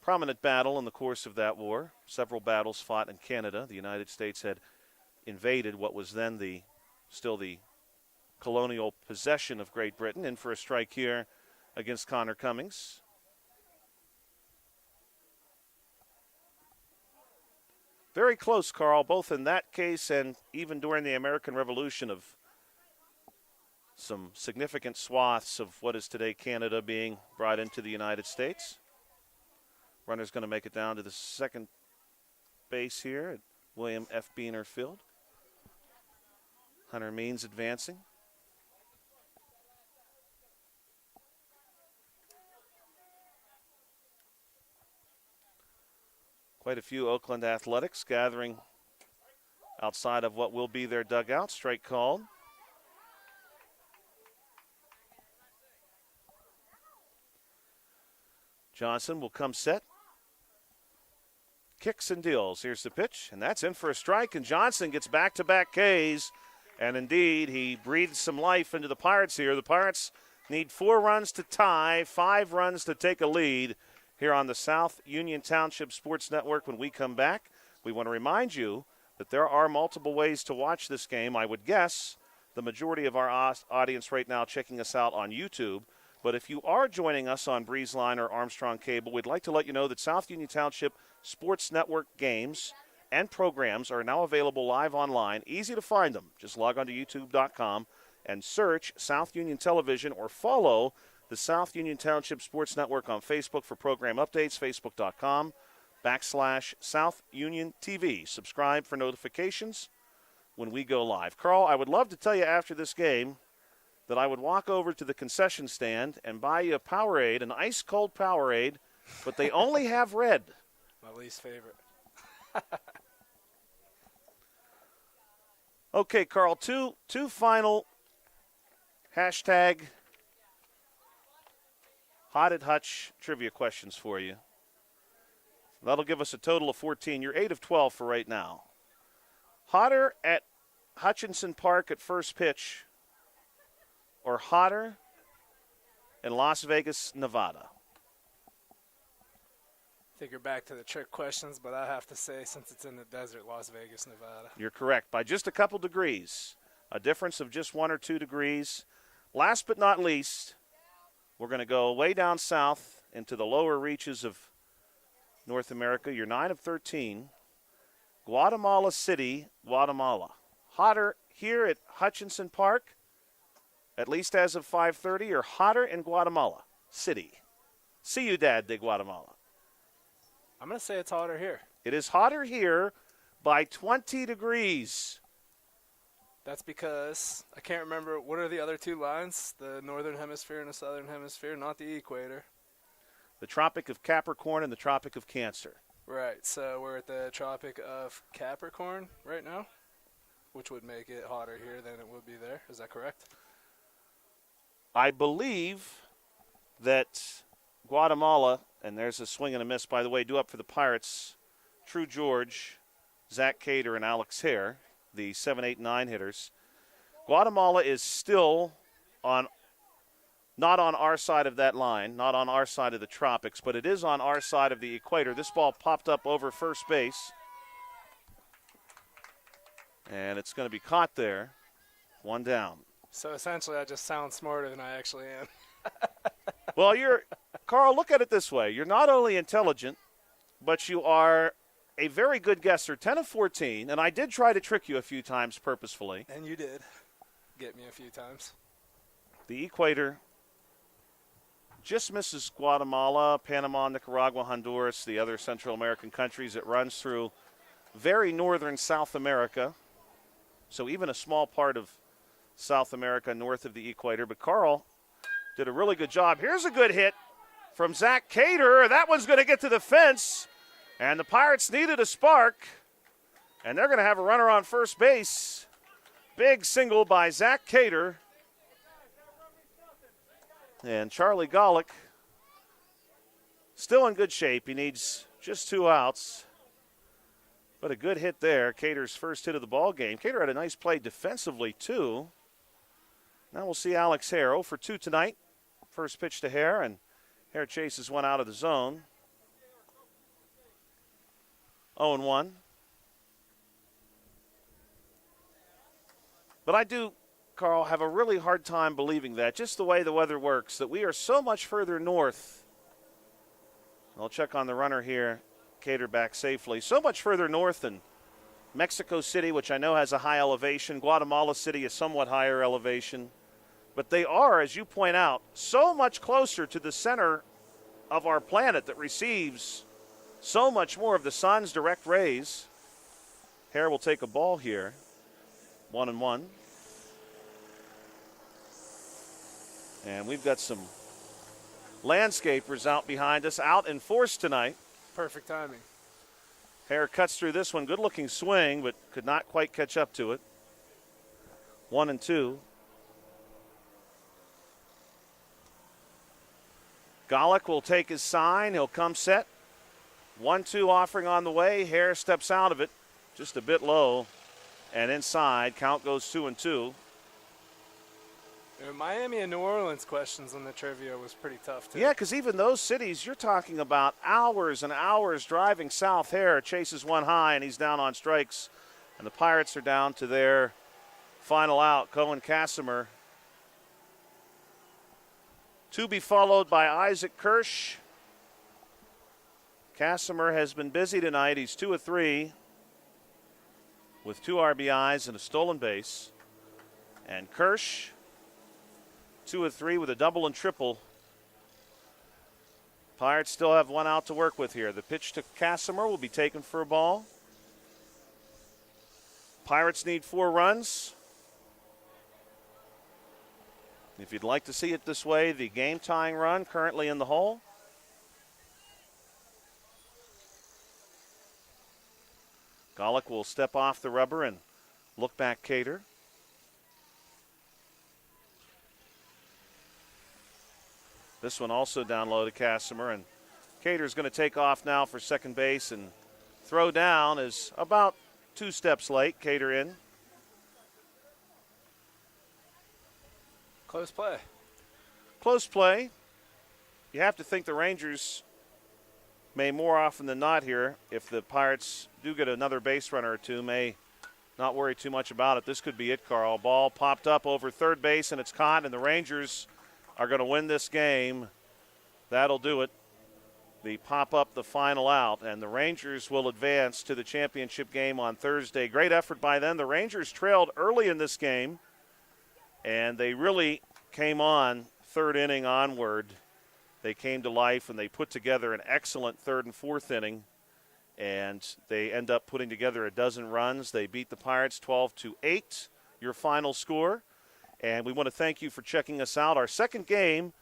prominent battle in the course of that war. Several battles fought in Canada. The United States had invaded what was then still the colonial possession of Great Britain. In for a strike here against Connor Cummings. Very close, Carl, both in that case and even during the American Revolution, of some significant swaths of what is today Canada being brought into the United States. Runner's going to make it down to the second base here at William F. Beaner Field. Hunter Means advancing. Quite a few Oakland Athletics gathering outside of what will be their dugout. Strike called. Johnson will come set. Kicks and deals. Here's the pitch, and that's in for a strike, and Johnson gets back-to-back Ks. And indeed, he breathed some life into the Pirates here. The Pirates need 4 runs to tie, 5 runs to take a lead here on the South Union Township Sports Network. When we come back, we want to remind you that there are multiple ways to watch this game. I would guess the majority of our audience right now checking us out on YouTube. But if you are joining us on BreezeLine or Armstrong Cable, we'd like to let you know that South Union Township Sports Network games and programs are now available live online. Easy to find them. Just log on to youtube.com and search South Union Television, or follow the South Union Township Sports Network on Facebook for program updates, facebook.com/South Union TV. Subscribe for notifications when we go live. Carl, I would love to tell you after this game that I would walk over to the concession stand and buy you a Powerade, an ice-cold Powerade, but they only have red. My least favorite. Okay, Carl, two final hashtag Hot at Hutch trivia questions for you. That'll give us a total of 14. You're 8 of 12 for right now. Hotter at Hutchinson Park at first pitch or hotter in Las Vegas, Nevada? I think you're back to the trick questions, but I have to say, since it's in the desert, Las Vegas, Nevada. You're correct. By just a couple degrees, a difference of just 1 or 2 degrees. Last but not least, we're going to go way down south into the lower reaches of North America. You're 9 of 13. Guatemala City, Guatemala. Hotter here at Hutchinson Park, at least as of 5:30, or hotter in Guatemala City. Ciudad de Guatemala. I'm going to say it's hotter here. It is hotter here by 20 degrees. That's because I can't remember, what are the other two lines? The northern hemisphere and the southern hemisphere, not the equator. The Tropic of Capricorn and the Tropic of Cancer. Right, so we're at the Tropic of Capricorn right now, which would make it hotter here than it would be there. Is that correct? I believe that Guatemala, and there's a swing and a miss, by the way, due up for the Pirates, True George, Zach Cater, and Alex Hare, the 7, 8, 9 hitters. Guatemala is still not on our side of that line, not on our side of the tropics, but it is on our side of the equator. This ball popped up over first base, and it's going to be caught there. 1 down. So essentially I just sound smarter than I actually am. Well, Carl, look at it this way. You're not only intelligent, but you are a very good guesser, 10 of 14, and I did try to trick you a few times purposefully. And you did get me a few times. The equator just misses Guatemala, Panama, Nicaragua, Honduras, the other Central American countries. It runs through very northern South America, so even a small part of South America north of the equator. But Carl did a really good job. Here's a good hit from Zach Cater. That one's going to get to the fence, and the Pirates needed a spark, and they're going to have a runner on first base. Big single by Zach Cater. And Charlie Golick still in good shape. He needs just 2 outs. But a good hit there. Cater's first hit of the ball game. Cater had a nice play defensively, too. Now we'll see Alex Hare. 0 for 2 tonight. First pitch to Hare, and Hare chases one out of the zone. 0-1. But I do, Carl, have a really hard time believing that, just the way the weather works, that we are so much further north. I'll check on the runner here. Cater back safely. So much further north than Mexico City, which I know has a high elevation. Guatemala City is somewhat higher elevation. But they are, as you point out, so much closer to the center of our planet that receives so much more of the sun's direct rays. Hare will take a ball here. 1-1. And we've got some landscapers out behind us, out in force tonight. Perfect timing. Hare cuts through this one. Good-looking swing, but could not quite catch up to it. 1-2. Golick will take his sign. He'll come set. 1-2 offering on the way. Hare steps out of it just a bit low and inside. Count goes 2-2. Miami and New Orleans questions on the trivia was pretty tough, too. Yeah, because even those cities, you're talking about hours and hours driving south. Hare chases one high, and he's down on strikes. And the Pirates are down to their final out, Cohen Casimir. To be followed by Isaac Kirsch. Casimir has been busy tonight. He's 2 of 3 with 2 RBIs and a stolen base. And Kirsch, 2 of 3 with a double and triple. Pirates still have 1 out to work with here. The pitch to Casimir will be taken for a ball. Pirates need 4 runs. If you'd like to see it this way, the game-tying run currently in the hole. Golick will step off the rubber and look back Cater. This one also down low to Casimir, and Cater's going to take off now for second base, and throw down is about 2 steps late. Cater in. Close play. Close play. You have to think the Rangers may more often than not here, if the Pirates do get another base runner or two, may not worry too much about it. This could be it, Carl. Ball popped up over third base, and it's caught, and the Rangers are going to win this game. That'll do it. The pop up, the final out, and the Rangers will advance to the championship game on Thursday. Great effort by them. The Rangers trailed early in this game, and they really came on third inning onward. They came to life, and they put together an excellent third and fourth inning, and they end up putting together a dozen runs. They beat the Pirates 12-8, your final score. And we want to thank you for checking us out. Our second game,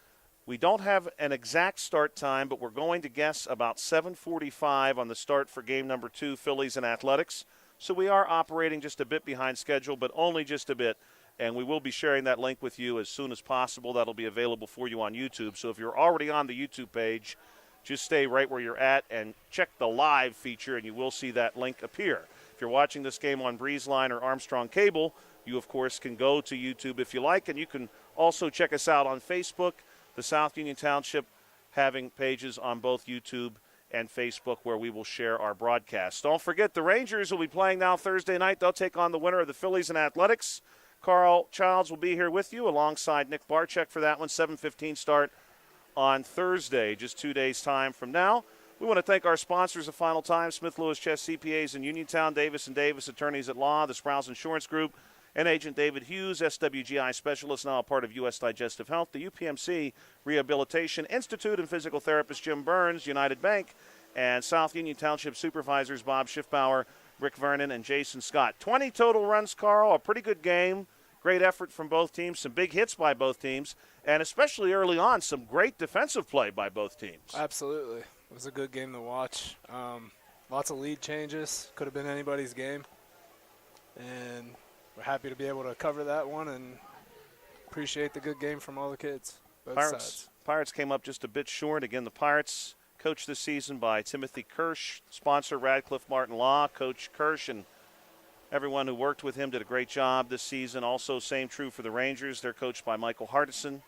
we don't have an exact start time, but we're going to guess about 7:45 on the start for game number 2, Phillies and Athletics. So we are operating just a bit behind schedule, but only just a bit. And we will be sharing that link with you as soon as possible. That'll be available for you on YouTube. So if you're already on the YouTube page, just stay right where you're at and check the live feature, and you will see that link appear. If you're watching this game on BreezeLine or Armstrong Cable, you, of course, can go to YouTube if you like, and you can also check us out on Facebook. The South Union Township having pages on both YouTube and Facebook where we will share our broadcasts. Don't forget, the Rangers will be playing now Thursday night. They'll take on the winner of the Phillies and Athletics. Carl Childs will be here with you alongside Nick Barczyk for that one. 7:15 start on Thursday, just 2 days' time from now. We want to thank our sponsors a final time, Smith Lewis Chess CPAs in Uniontown, Davis & Davis Attorneys at Law, the Sprouse Insurance Group, and Agent David Hughes, SWGI Specialist, now a part of U.S. Digestive Health, the UPMC Rehabilitation Institute, and physical therapist Jim Burns, United Bank, and South Union Township Supervisors Bob Schiffbauer, Rick Vernon, and Jason Scott. 20 total runs, Carl, a pretty good game. Great effort from both teams, some big hits by both teams, and especially early on, some great defensive play by both teams. Absolutely. It was a good game to watch. Lots of lead changes. Could have been anybody's game. And we're happy to be able to cover that one and appreciate the good game from all the kids, both sides. Pirates came up just a bit short. Again, the Pirates coached this season by Timothy Kirsch, sponsor Radcliffe Martin Law. Coach Kirsch and everyone who worked with him did a great job this season. Also, same true for the Rangers. They're coached by Michael Hardison,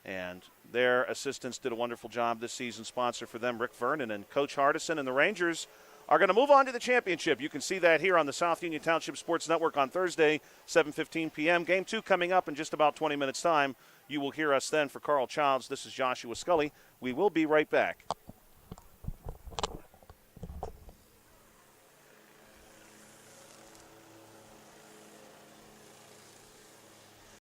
and their assistants did a wonderful job this season. Sponsor for them, Rick Vernon, and Coach Hardison. And the Rangers are going to move on to the championship. You can see that here on the South Union Township Sports Network on Thursday, 7:15 p.m. Game 2 coming up in just about 20 minutes' time. You will hear us then. For Carl Childs, this is Joshua Scully. We will be right back.